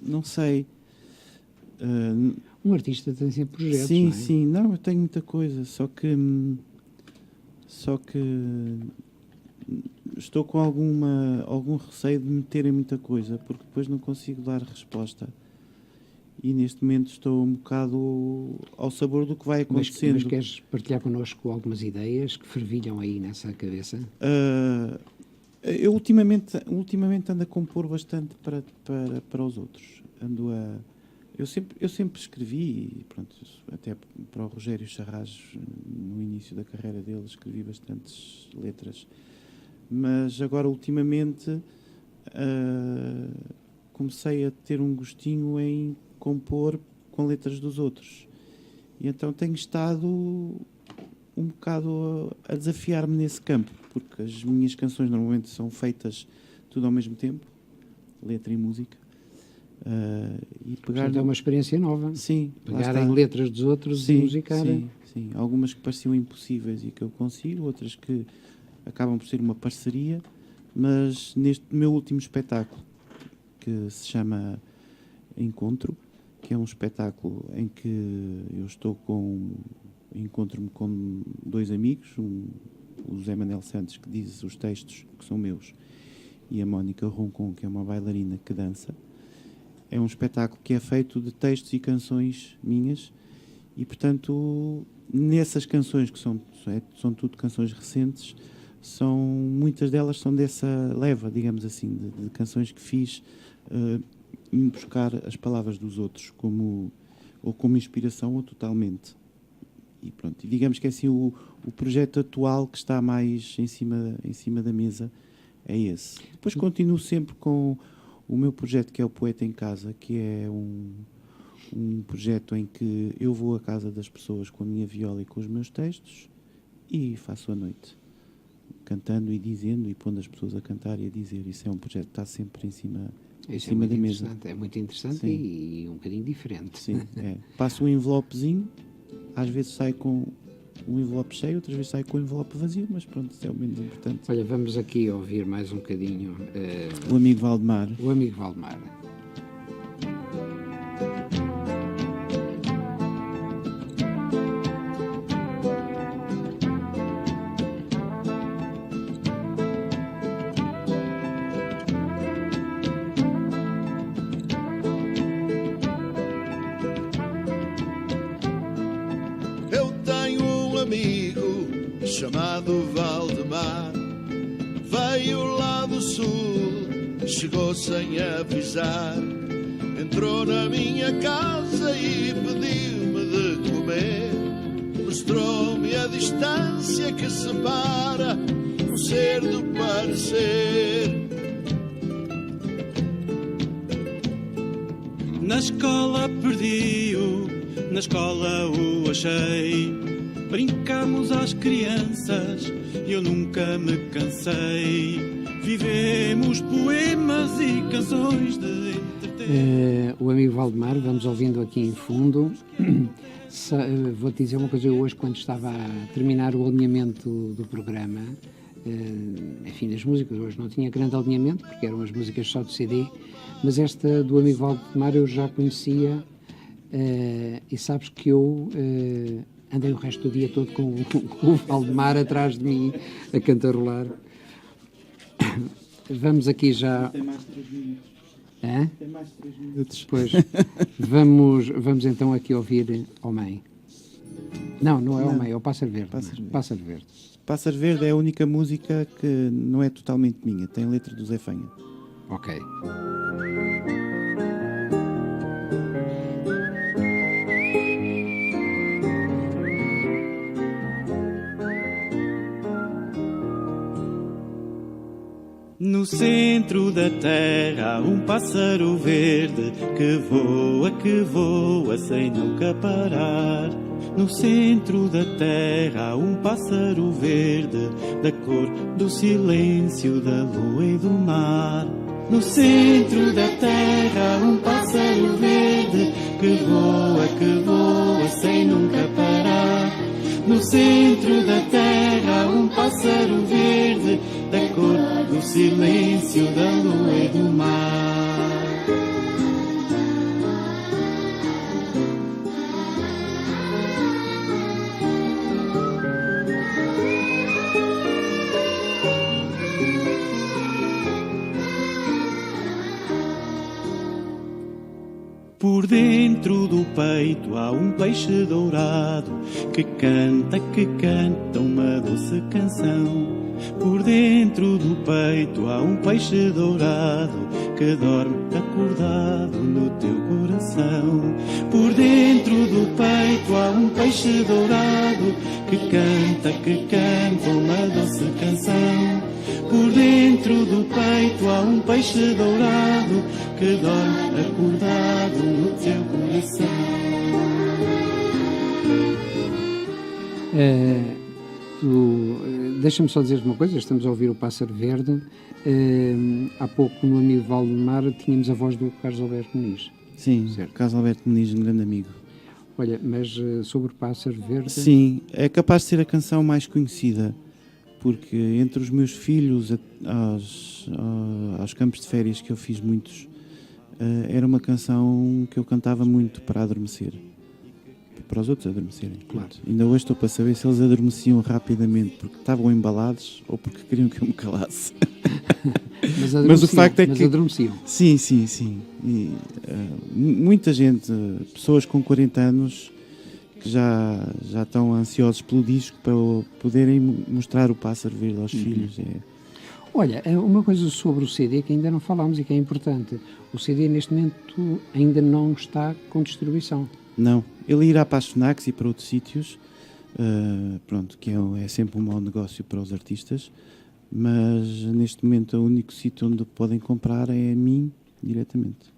Não sei. Um artista tem sempre projetos, sim, não é? Sim. Não, eu tenho muita coisa, só que estou com algum receio de meter em muita coisa, porque depois não consigo dar resposta. E neste momento estou um bocado ao sabor do que vai acontecendo. Mas queres partilhar connosco algumas ideias que fervilham aí nessa cabeça? Eu ultimamente ando a compor bastante para os outros. Eu sempre escrevi, pronto, até para o Rogério Charras, no início da carreira dele, escrevi bastantes letras. Mas agora, ultimamente, comecei a ter um gostinho em compor com letras dos outros. E então tenho estado um bocado a desafiar-me nesse campo, porque as minhas canções normalmente são feitas tudo ao mesmo tempo, letra e música, E pegar Portanto, é uma experiência nova. Sim, lá Pegar está. em letras dos outros Sim, e musicar. sim. Algumas que pareciam impossíveis e que eu consigo, outras que acabam por ser uma parceria, mas neste meu último espetáculo, que se chama Encontro, que é um espetáculo em que eu encontro-me com dois amigos, o Zé Manel Santos, que diz os textos que são meus, e a Mónica Roncon, que é uma bailarina que dança. É um espetáculo que é feito de textos e canções minhas e, portanto, nessas canções, que são tudo canções recentes, muitas delas são dessa leva, digamos assim, de canções que fiz indo buscar as palavras dos outros ou como inspiração ou totalmente. E pronto, e digamos que é assim o projeto atual que está mais em cima da mesa é esse. Depois continuo sempre com o meu projeto, que é o Poeta em Casa, que é um projeto em que eu vou à casa das pessoas com a minha viola e com os meus textos e faço a noite, cantando e dizendo e pondo as pessoas a cantar e a dizer. Isso é um projeto que está sempre em cima da mesa. É muito interessante e um bocadinho diferente. Sim, é. Passo um envelopezinho, às vezes sai com um envelope cheio, outras vezes sai com um envelope vazio, mas pronto, isso é o menos importante. Olha, vamos aqui ouvir mais um bocadinho o amigo Valdemar. O amigo Valdemar. Chamado Valdemar, veio lá do sul, chegou sem avisar, entrou na minha casa e pediu-me de comer, mostrou-me a distância que separa o ser do parecer. Na escola perdi-o, na escola o achei. Brincamos às crianças, eu nunca me cansei. Vivemos poemas e canções de entreter. O amigo Valdemar, vamos ouvindo aqui em fundo. Vou-te dizer uma coisa, eu hoje, quando estava a terminar o alinhamento do programa, enfim, das músicas, hoje não tinha grande alinhamento, porque eram as músicas só do CD, mas esta do amigo Valdemar eu já conhecia, e sabes que eu andei o resto do dia todo com o Valdemar atrás de mim a cantarolar. Vamos aqui já... Tem mais 3 minutos. Hã? Tem mais 3 minutos. Pois, vamos então aqui ouvir Homem. Não é Homem, é o Pássaro Verde. Pássaro Verde. Pássaro Verde é a única música que não é totalmente minha, tem letra do Zé Fanha. Ok. No centro da terra há um pássaro verde que voa sem nunca parar. No centro da terra há um pássaro verde da cor do silêncio da lua e do mar. No centro da terra há um pássaro verde que voa sem nunca parar. No centro da terra há um pássaro verde da cor do silêncio da lua e do mar. Por dentro do peito há um peixe dourado que canta uma doce canção. Por dentro do peito há um peixe dourado que dorme acordado no teu coração. Por dentro do peito há um peixe dourado que canta uma doce canção. Por dentro do peito há um peixe dourado que dorme acordado no teu coração. deixa-me só dizer uma coisa, estamos a ouvir o Pássaro Verde. Há pouco no amigo Valdemar tínhamos a voz do Carlos Alberto Muniz. Sim, Certo. Carlos Alberto Muniz, um grande amigo. Olha, mas sobre o Pássaro Verde... Sim, é capaz de ser a canção mais conhecida, porque entre os meus filhos aos campos de férias, que eu fiz muitos, era uma canção que eu cantava muito para adormecer, para os outros adormecerem. Claro. Ainda hoje estou para saber se eles adormeciam rapidamente porque estavam embalados ou porque queriam que eu me calasse. Mas o facto é que... adormeciam. Sim. E, muita gente, pessoas com 40 anos, que já estão ansiosos pelo disco para poderem mostrar o Pássaro Verde aos filhos. Olha, uma coisa sobre o CD que ainda não falámos e que é importante. O CD neste momento ainda não está com distribuição. Não, ele irá para as FNACs e para outros sítios, pronto, que é sempre um mau negócio para os artistas, mas neste momento o único sítio onde podem comprar é a mim diretamente.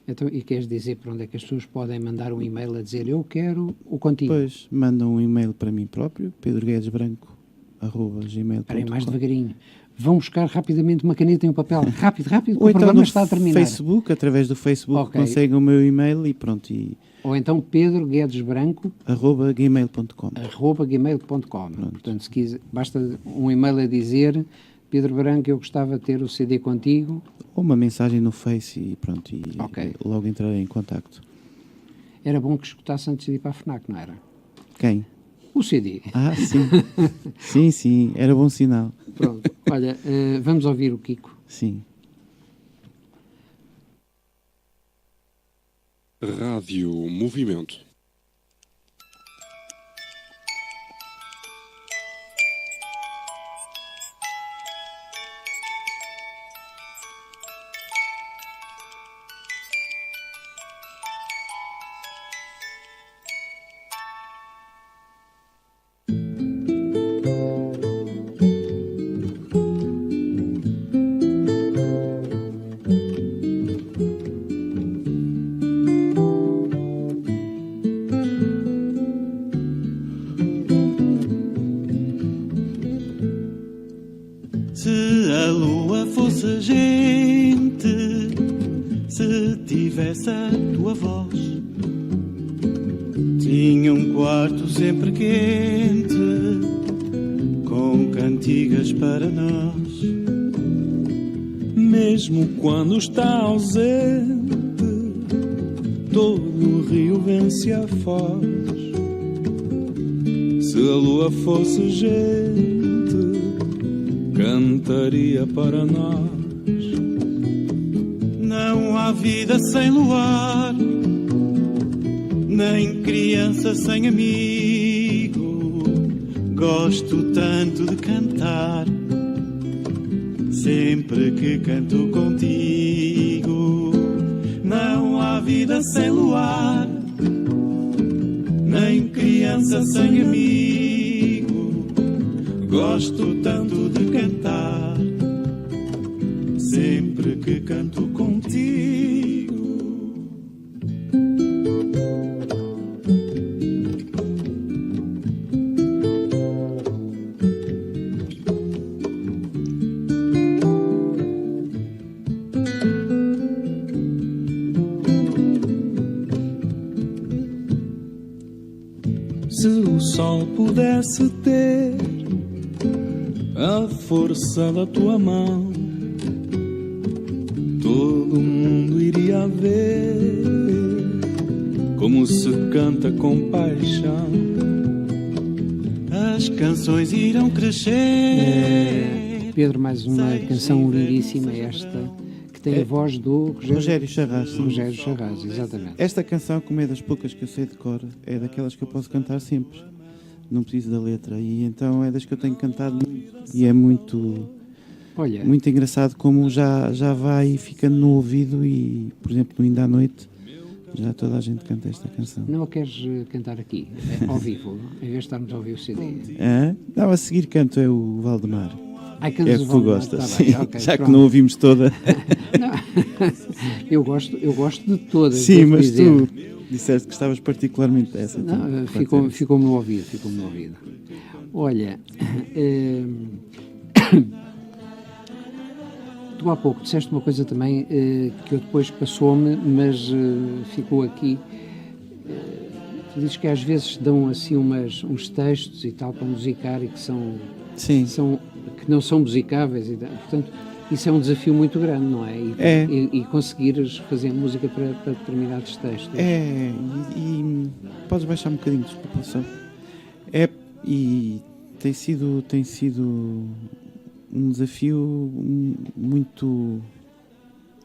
Então, e queres dizer para onde é que as pessoas podem mandar um e-mail a dizer eu quero o contigo? Pois, mandam um e-mail para mim próprio, pedroguedesbranco@gmail.com. Parem mais devagarinho. Vão buscar rapidamente uma caneta e um papel. Rápido, Ou o então programa no está a terminar. Facebook, através do Facebook, Ok. conseguem o meu e-mail e pronto, Ou então pedroguedesbranco @gmail.com. @gmail.com. Portanto, se quiser, basta um e-mail a dizer Pedro Branco, eu gostava de ter o CD contigo. Ou uma mensagem no Face e pronto, e Ok. logo entrarei em contacto. Era bom que escutasse antes de ir para a FNAC, não era? Quem? O CD. Ah, sim. sim, era bom sinal. Pronto, olha, vamos ouvir o Kiko. Sim. Rádio Movimento. Se a lua fosse gente, se tivesse a tua voz, tinha um quarto sempre quente, com cantigas para nós. Mesmo quando está ausente, todo o rio vence a foz. Se a lua fosse gente, cantaria para nós. Não há vida sem luar, nem criança sem amigo. Gosto tanto de cantar, sempre que canto contigo. Não há vida sem luar, nem criança sem amigo. Gosto tanto de cantar, sempre que canto contigo. Se o sol pudesse ter a força da tua mão, todo mundo iria ver como se canta com paixão. As canções irão crescer. Pedro, mais uma canção lindíssima esta, que tem a voz do Rogério Charras. sim. Rogério Charras, exatamente. Esta canção, como é das poucas que eu sei de cor, é daquelas que eu posso cantar sempre. Não preciso da letra. E então é das que eu tenho cantado muito. E é muito, Olha, muito engraçado como já vai ficando no ouvido e, por exemplo, no Ainda à Noite, já toda a gente canta esta canção. não a queres cantar aqui, ao vivo, em vez de estarmos a ouvir o CD? Não, a seguir canto é o Valdemar. Ai, É que tu gostas, tá sim, bem, ok, já que pronto. não ouvimos toda. Não. eu gosto de todas. Sim, devo mas dizer. Disseste que gostavas particularmente dessa. Não, então, ficou-me no ouvido, Olha, tu há pouco disseste uma coisa também que eu depois passou-me, mas ficou aqui. Tu dizes que às vezes dão assim uns textos e tal para musicar e que que não são musicáveis. E, portanto, isso é um desafio muito grande, não é? E conseguires fazer música para determinados textos. E podes baixar um bocadinho, desculpa só. E tem sido um desafio muito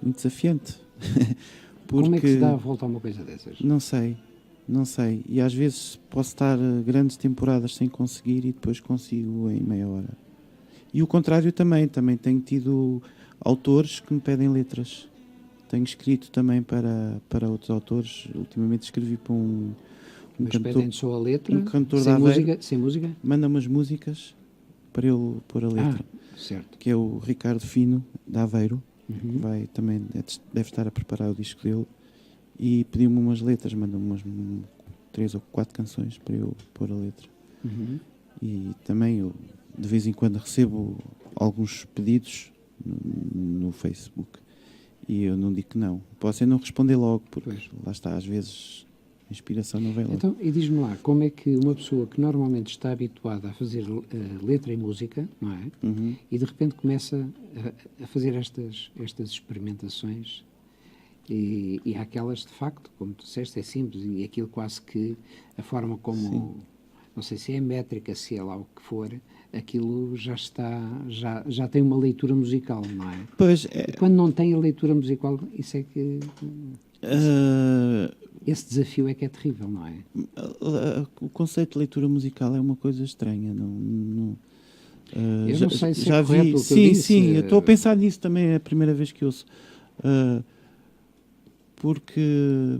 desafiante. Porque, como é que se dá a volta a uma coisa dessas? Não sei. E às vezes posso estar grandes temporadas sem conseguir e depois consigo em meia hora. E o contrário também tenho tido autores que me pedem letras. Tenho escrito também para outros autores. Ultimamente escrevi para um cantor. Pedem só a letra? Um cantor da Aveiro. Sem música? Manda umas músicas para eu pôr a letra. Certo. Que é o Ricardo Fino, da Aveiro. Uhum. Deve estar a preparar o disco dele. E pediu-me umas letras, mandou-me umas 3 ou 4 canções para eu pôr a letra. Uhum. E também eu, de vez em quando, recebo alguns pedidos no Facebook e eu não digo que não. Posso não responder logo, porque lá está, às vezes a inspiração não vem logo. Então, e diz-me lá, como é que uma pessoa que normalmente está habituada a fazer letra e música, não é? Uhum. E de repente começa a fazer estas experimentações. E há aquelas, de facto, como tu disseste, é simples, e aquilo quase que a forma como, sim, não sei se é métrica, se é lá o que for, aquilo já tem uma leitura musical, não é? Pois E quando não tem a leitura musical, isso é que... Esse desafio é que é terrível, não é? O conceito de leitura musical é uma coisa estranha, não eu não sei se já é correto vi, o que eu disse. Sim, eu estou a pensar nisso também, é a primeira vez que ouço. Porque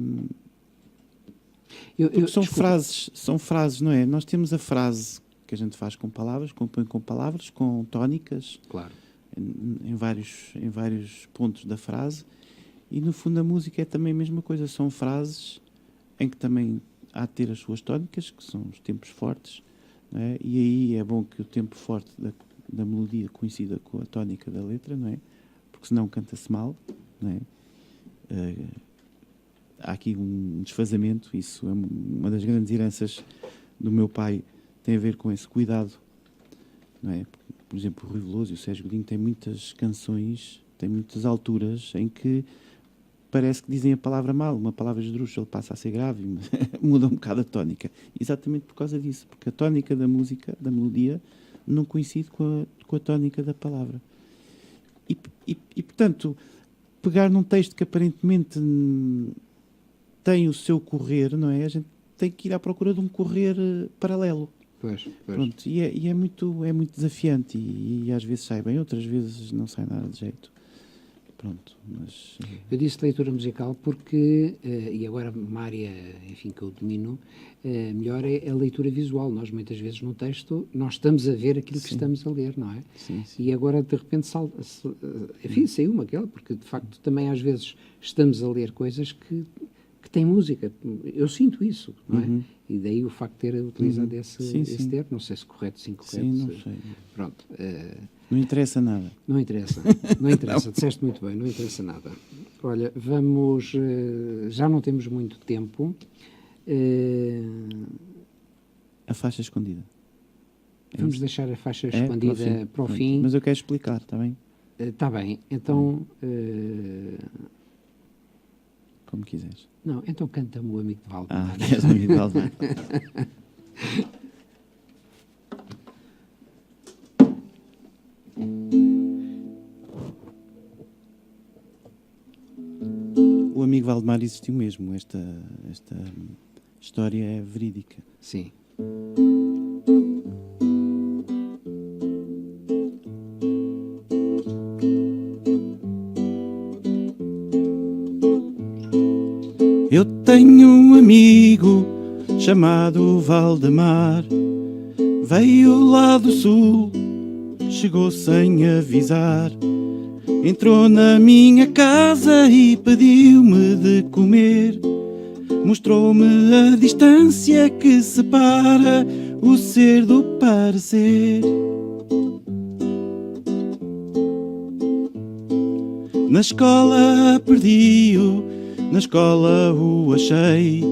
são frases, não é? Nós temos a frase que a gente faz com palavras, compõe com palavras, com tónicas, claro, em vários pontos da frase, e no fundo a música é também a mesma coisa, são frases em que também há de ter as suas tónicas, que são os tempos fortes, não é? E aí é bom que o tempo forte da melodia coincida com a tónica da letra, não é? Porque senão canta-se mal, não é? Há aqui um desfazamento, isso é uma das grandes heranças do meu pai, tem a ver com esse cuidado, não é? Por exemplo, o Rui Veloso e o Sérgio Godinho têm muitas canções, têm muitas alturas em que parece que dizem a palavra mal, uma palavra esdrúxula passa a ser grave, muda um bocado a tónica. Exatamente por causa disso, porque a tónica da música, da melodia, não coincide com a tónica da palavra. E portanto, pegar num texto que aparentemente tem o seu correr, não é? A gente tem que ir à procura de um correr paralelo. Pois. Pronto, e é muito desafiante e às vezes sai bem, outras vezes não sai nada de jeito. Pronto, mas... Eu disse leitura musical porque, e agora uma área, enfim, que eu domino, melhor é a leitura visual. Nós muitas vezes no texto, nós estamos a ver aquilo que estamos a ler, não é? Sim. E agora de repente enfim, saiu-me aquela, porque de facto também às vezes estamos a ler coisas que têm música. Eu sinto isso, não é? Uhum. E daí o facto de ter utilizado esse termo, não sei se correto, se incorreto. Sim, não sei. Pronto. Não interessa nada. Não interessa, disseste muito bem, não interessa nada. Olha, vamos, já não temos muito tempo. A faixa escondida. Vamos deixar a faixa escondida para o fim. Mas eu quero explicar, está bem? Está bem, então... Como quiseres. Não, então canta-me o Amigo de Valdemar. És o Amigo de Valdemar. O Amigo Valdemar existiu mesmo. Esta história é verídica. Sim. Eu tenho um amigo chamado Valdemar. Veio lá do sul, chegou sem avisar. Entrou na minha casa e pediu-me de comer. mostrou-me a distância que separa o ser do parecer. Na escola perdi-o, na escola o achei.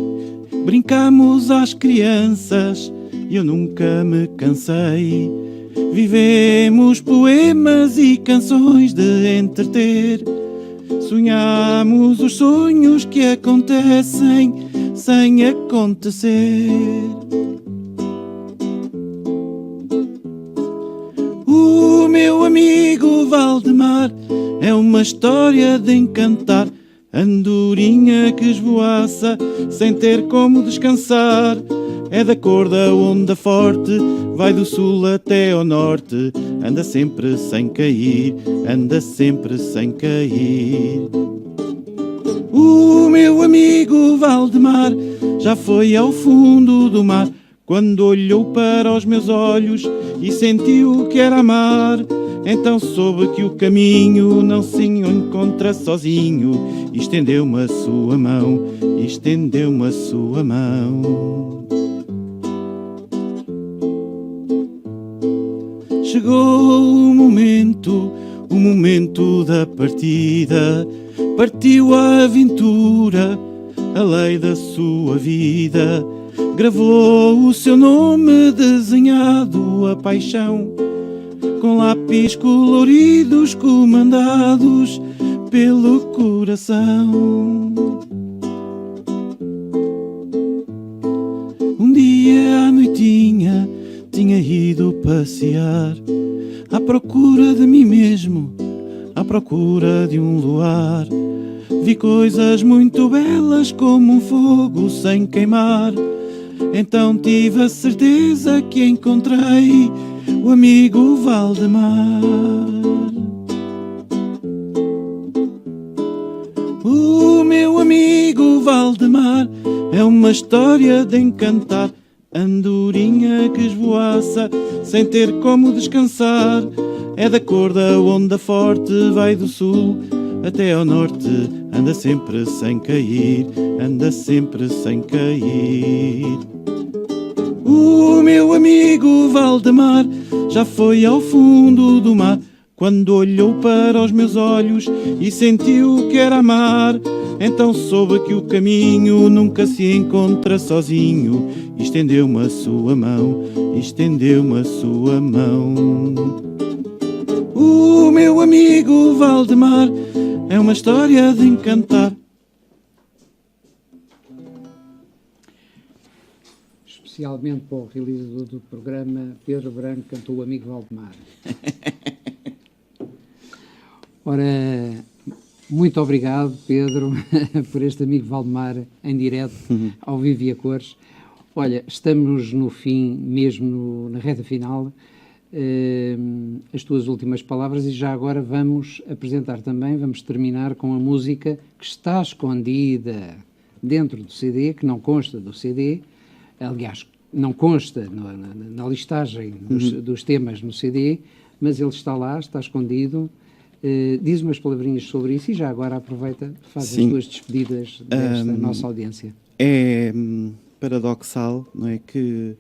Brincamos às crianças e eu nunca me cansei. Vivemos poemas e canções de entreter. Sonhamos os sonhos que acontecem sem acontecer. O meu amigo Valdemar é uma história de encantar. Andorinha que esvoaça sem ter como descansar. É da cor da onda forte, vai do sul até ao norte. Anda sempre sem cair, anda sempre sem cair. O meu amigo Valdemar já foi ao fundo do mar, quando olhou para os meus olhos e sentiu que era amar. Então soube que o caminho não se encontra sozinho. E estendeu-me a sua mão, e estendeu-me a sua mão. Chegou o momento da partida. Partiu a aventura, a lei da sua vida. Gravou o seu nome desenhado, a paixão, com lápis coloridos comandados pelo coração. Um dia à noitinha tinha ido passear, à procura de mim mesmo, à procura de um luar. Vi coisas muito belas como um fogo sem queimar. Então tive a certeza que encontrei o amigo Valdemar. O meu amigo Valdemar é uma história de encantar. Andorinha que esvoaça sem ter como descansar. É da cor da onda forte, vai do sul até ao norte. Anda sempre sem cair, anda sempre sem cair. O meu amigo Valdemar já foi ao fundo do mar, quando olhou para os meus olhos e sentiu que era amar. Então soube que o caminho nunca se encontra sozinho. E estendeu-me a sua mão, e estendeu-me a sua mão. O meu amigo Valdemar é uma história de encantar. Especialmente para o realizador do programa, Pedro Branco, cantou o amigo Valdemar. Ora, muito obrigado, Pedro, por este amigo Valdemar em direto, ao vivo e a cores. Olha, estamos no fim, mesmo na reta final. As tuas últimas palavras, e já agora vamos apresentar também, vamos terminar com a música que está escondida dentro do CD, que não consta do CD. Aliás, não consta na listagem dos temas no CD, mas ele está lá, está escondido. Diz umas palavrinhas sobre isso e já agora aproveita, faz as tuas despedidas desta nossa audiência. É paradoxal, não é, que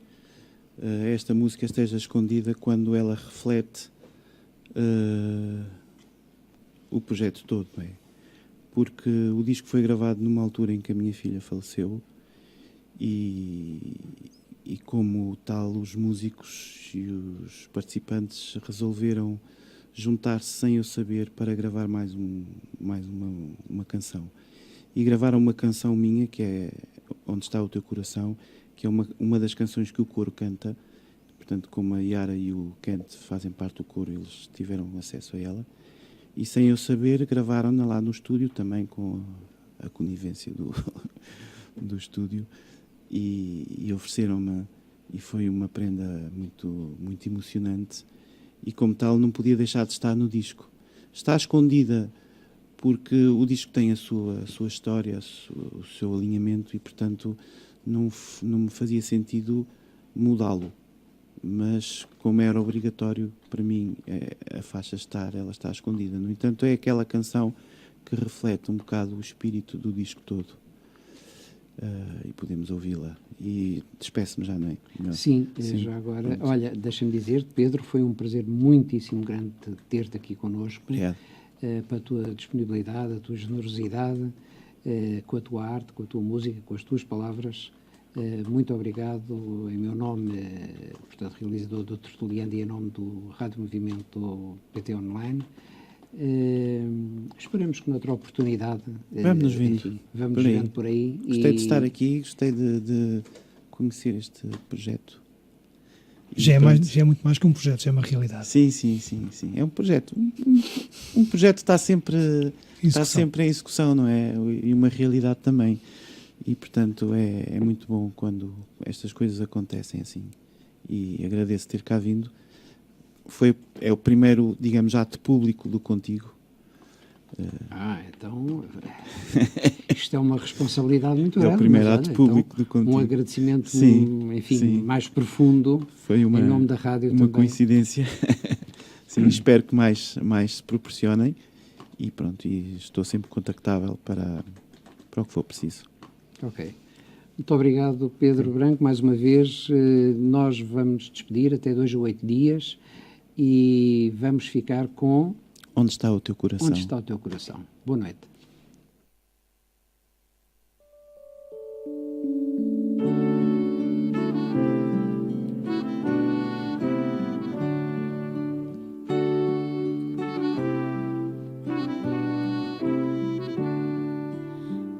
esta música esteja escondida quando ela reflete o projeto todo, não é? Porque o disco foi gravado numa altura em que a minha filha faleceu. E como tal, os músicos e os participantes resolveram juntar-se sem eu saber para gravar mais uma canção. E gravaram uma canção minha, que é Onde Está o Teu Coração, que é uma das canções que o coro canta. Portanto, como a Yara e o Kent fazem parte do coro, eles tiveram acesso a ela. E sem eu saber, gravaram-na lá no estúdio, também com a conivência do estúdio. E ofereceram-me, e foi uma prenda muito, muito emocionante, e como tal não podia deixar de estar no disco. Está escondida porque o disco tem a sua história, o seu alinhamento, e portanto não me fazia sentido mudá-lo, mas como era obrigatório para mim a faixa ela está escondida. No entanto, é aquela canção que reflete um bocado o espírito do disco todo. e podemos ouvi-la. E despeço-me já, não é? Melhor. Sim, já agora. Olha, deixa-me dizer, Pedro, foi um prazer muitíssimo grande ter-te aqui connosco. Obrigado. Pela tua disponibilidade, a tua generosidade, com a tua arte, com a tua música, com as tuas palavras. Muito obrigado em meu nome, portanto, realizador do Tertuliano, e em nome do Rádio Movimento PT Online. Esperamos que noutra oportunidade vamos-nos vendo, enfim, vamos vendo por aí. Gostei de estar aqui, gostei de conhecer este projeto. Já é muito mais que um projeto, já é uma realidade. Sim. É um projeto. Um projeto está sempre em execução, não é? E uma realidade também. E, portanto, é muito bom quando estas coisas acontecem assim. E agradeço ter cá vindo. É o primeiro, digamos, ato público do Contigo. Então isto é uma responsabilidade muito grande. É o primeiro ato público do Contigo. Um agradecimento, sim. mais profundo. Foi em nome da rádio uma também. Coincidência. Sim, espero que mais se proporcionem. E pronto, e estou sempre contactável para o que for preciso. Ok. Muito obrigado, Pedro Branco, mais uma vez. Nós vamos despedir até 2 a 8 dias e vamos ficar com... Onde está o teu coração? Onde está o teu coração? Boa noite.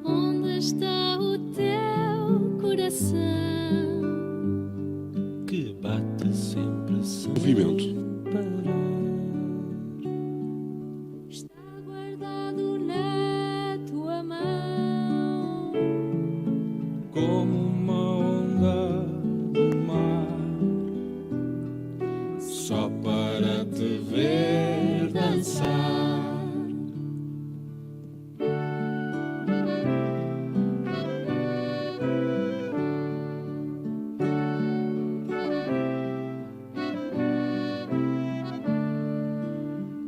Onde está o teu coração? Que bate sempre sem Movimento. Está guardado na tua mão. como uma onda do mar, só para te ver dançar.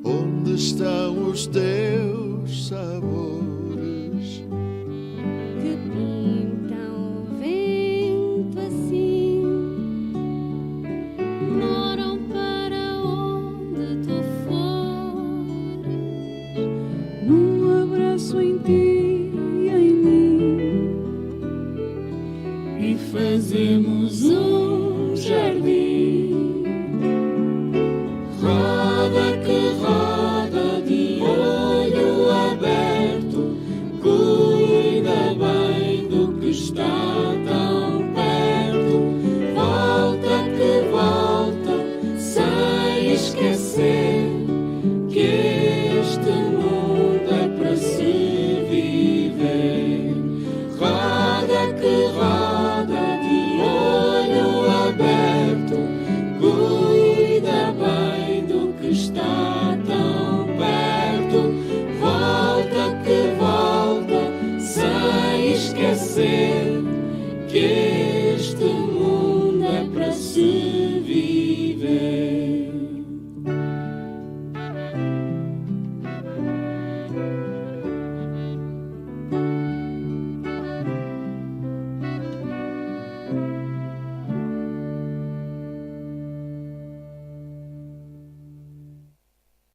Onde estão os teus sabores? Que pintam o vento assim, moram para onde tu fores, Num abraço em ti e em mim, e fazemos um jardim. Roda que roda de olho aberto, cuida bem do que está tão perto. Volta que volta, sem esquecer que este mundo é para se viver. Roda que roda de olho aberto, cuida bem do que está tão perto. Volta que volta, sem esquecer que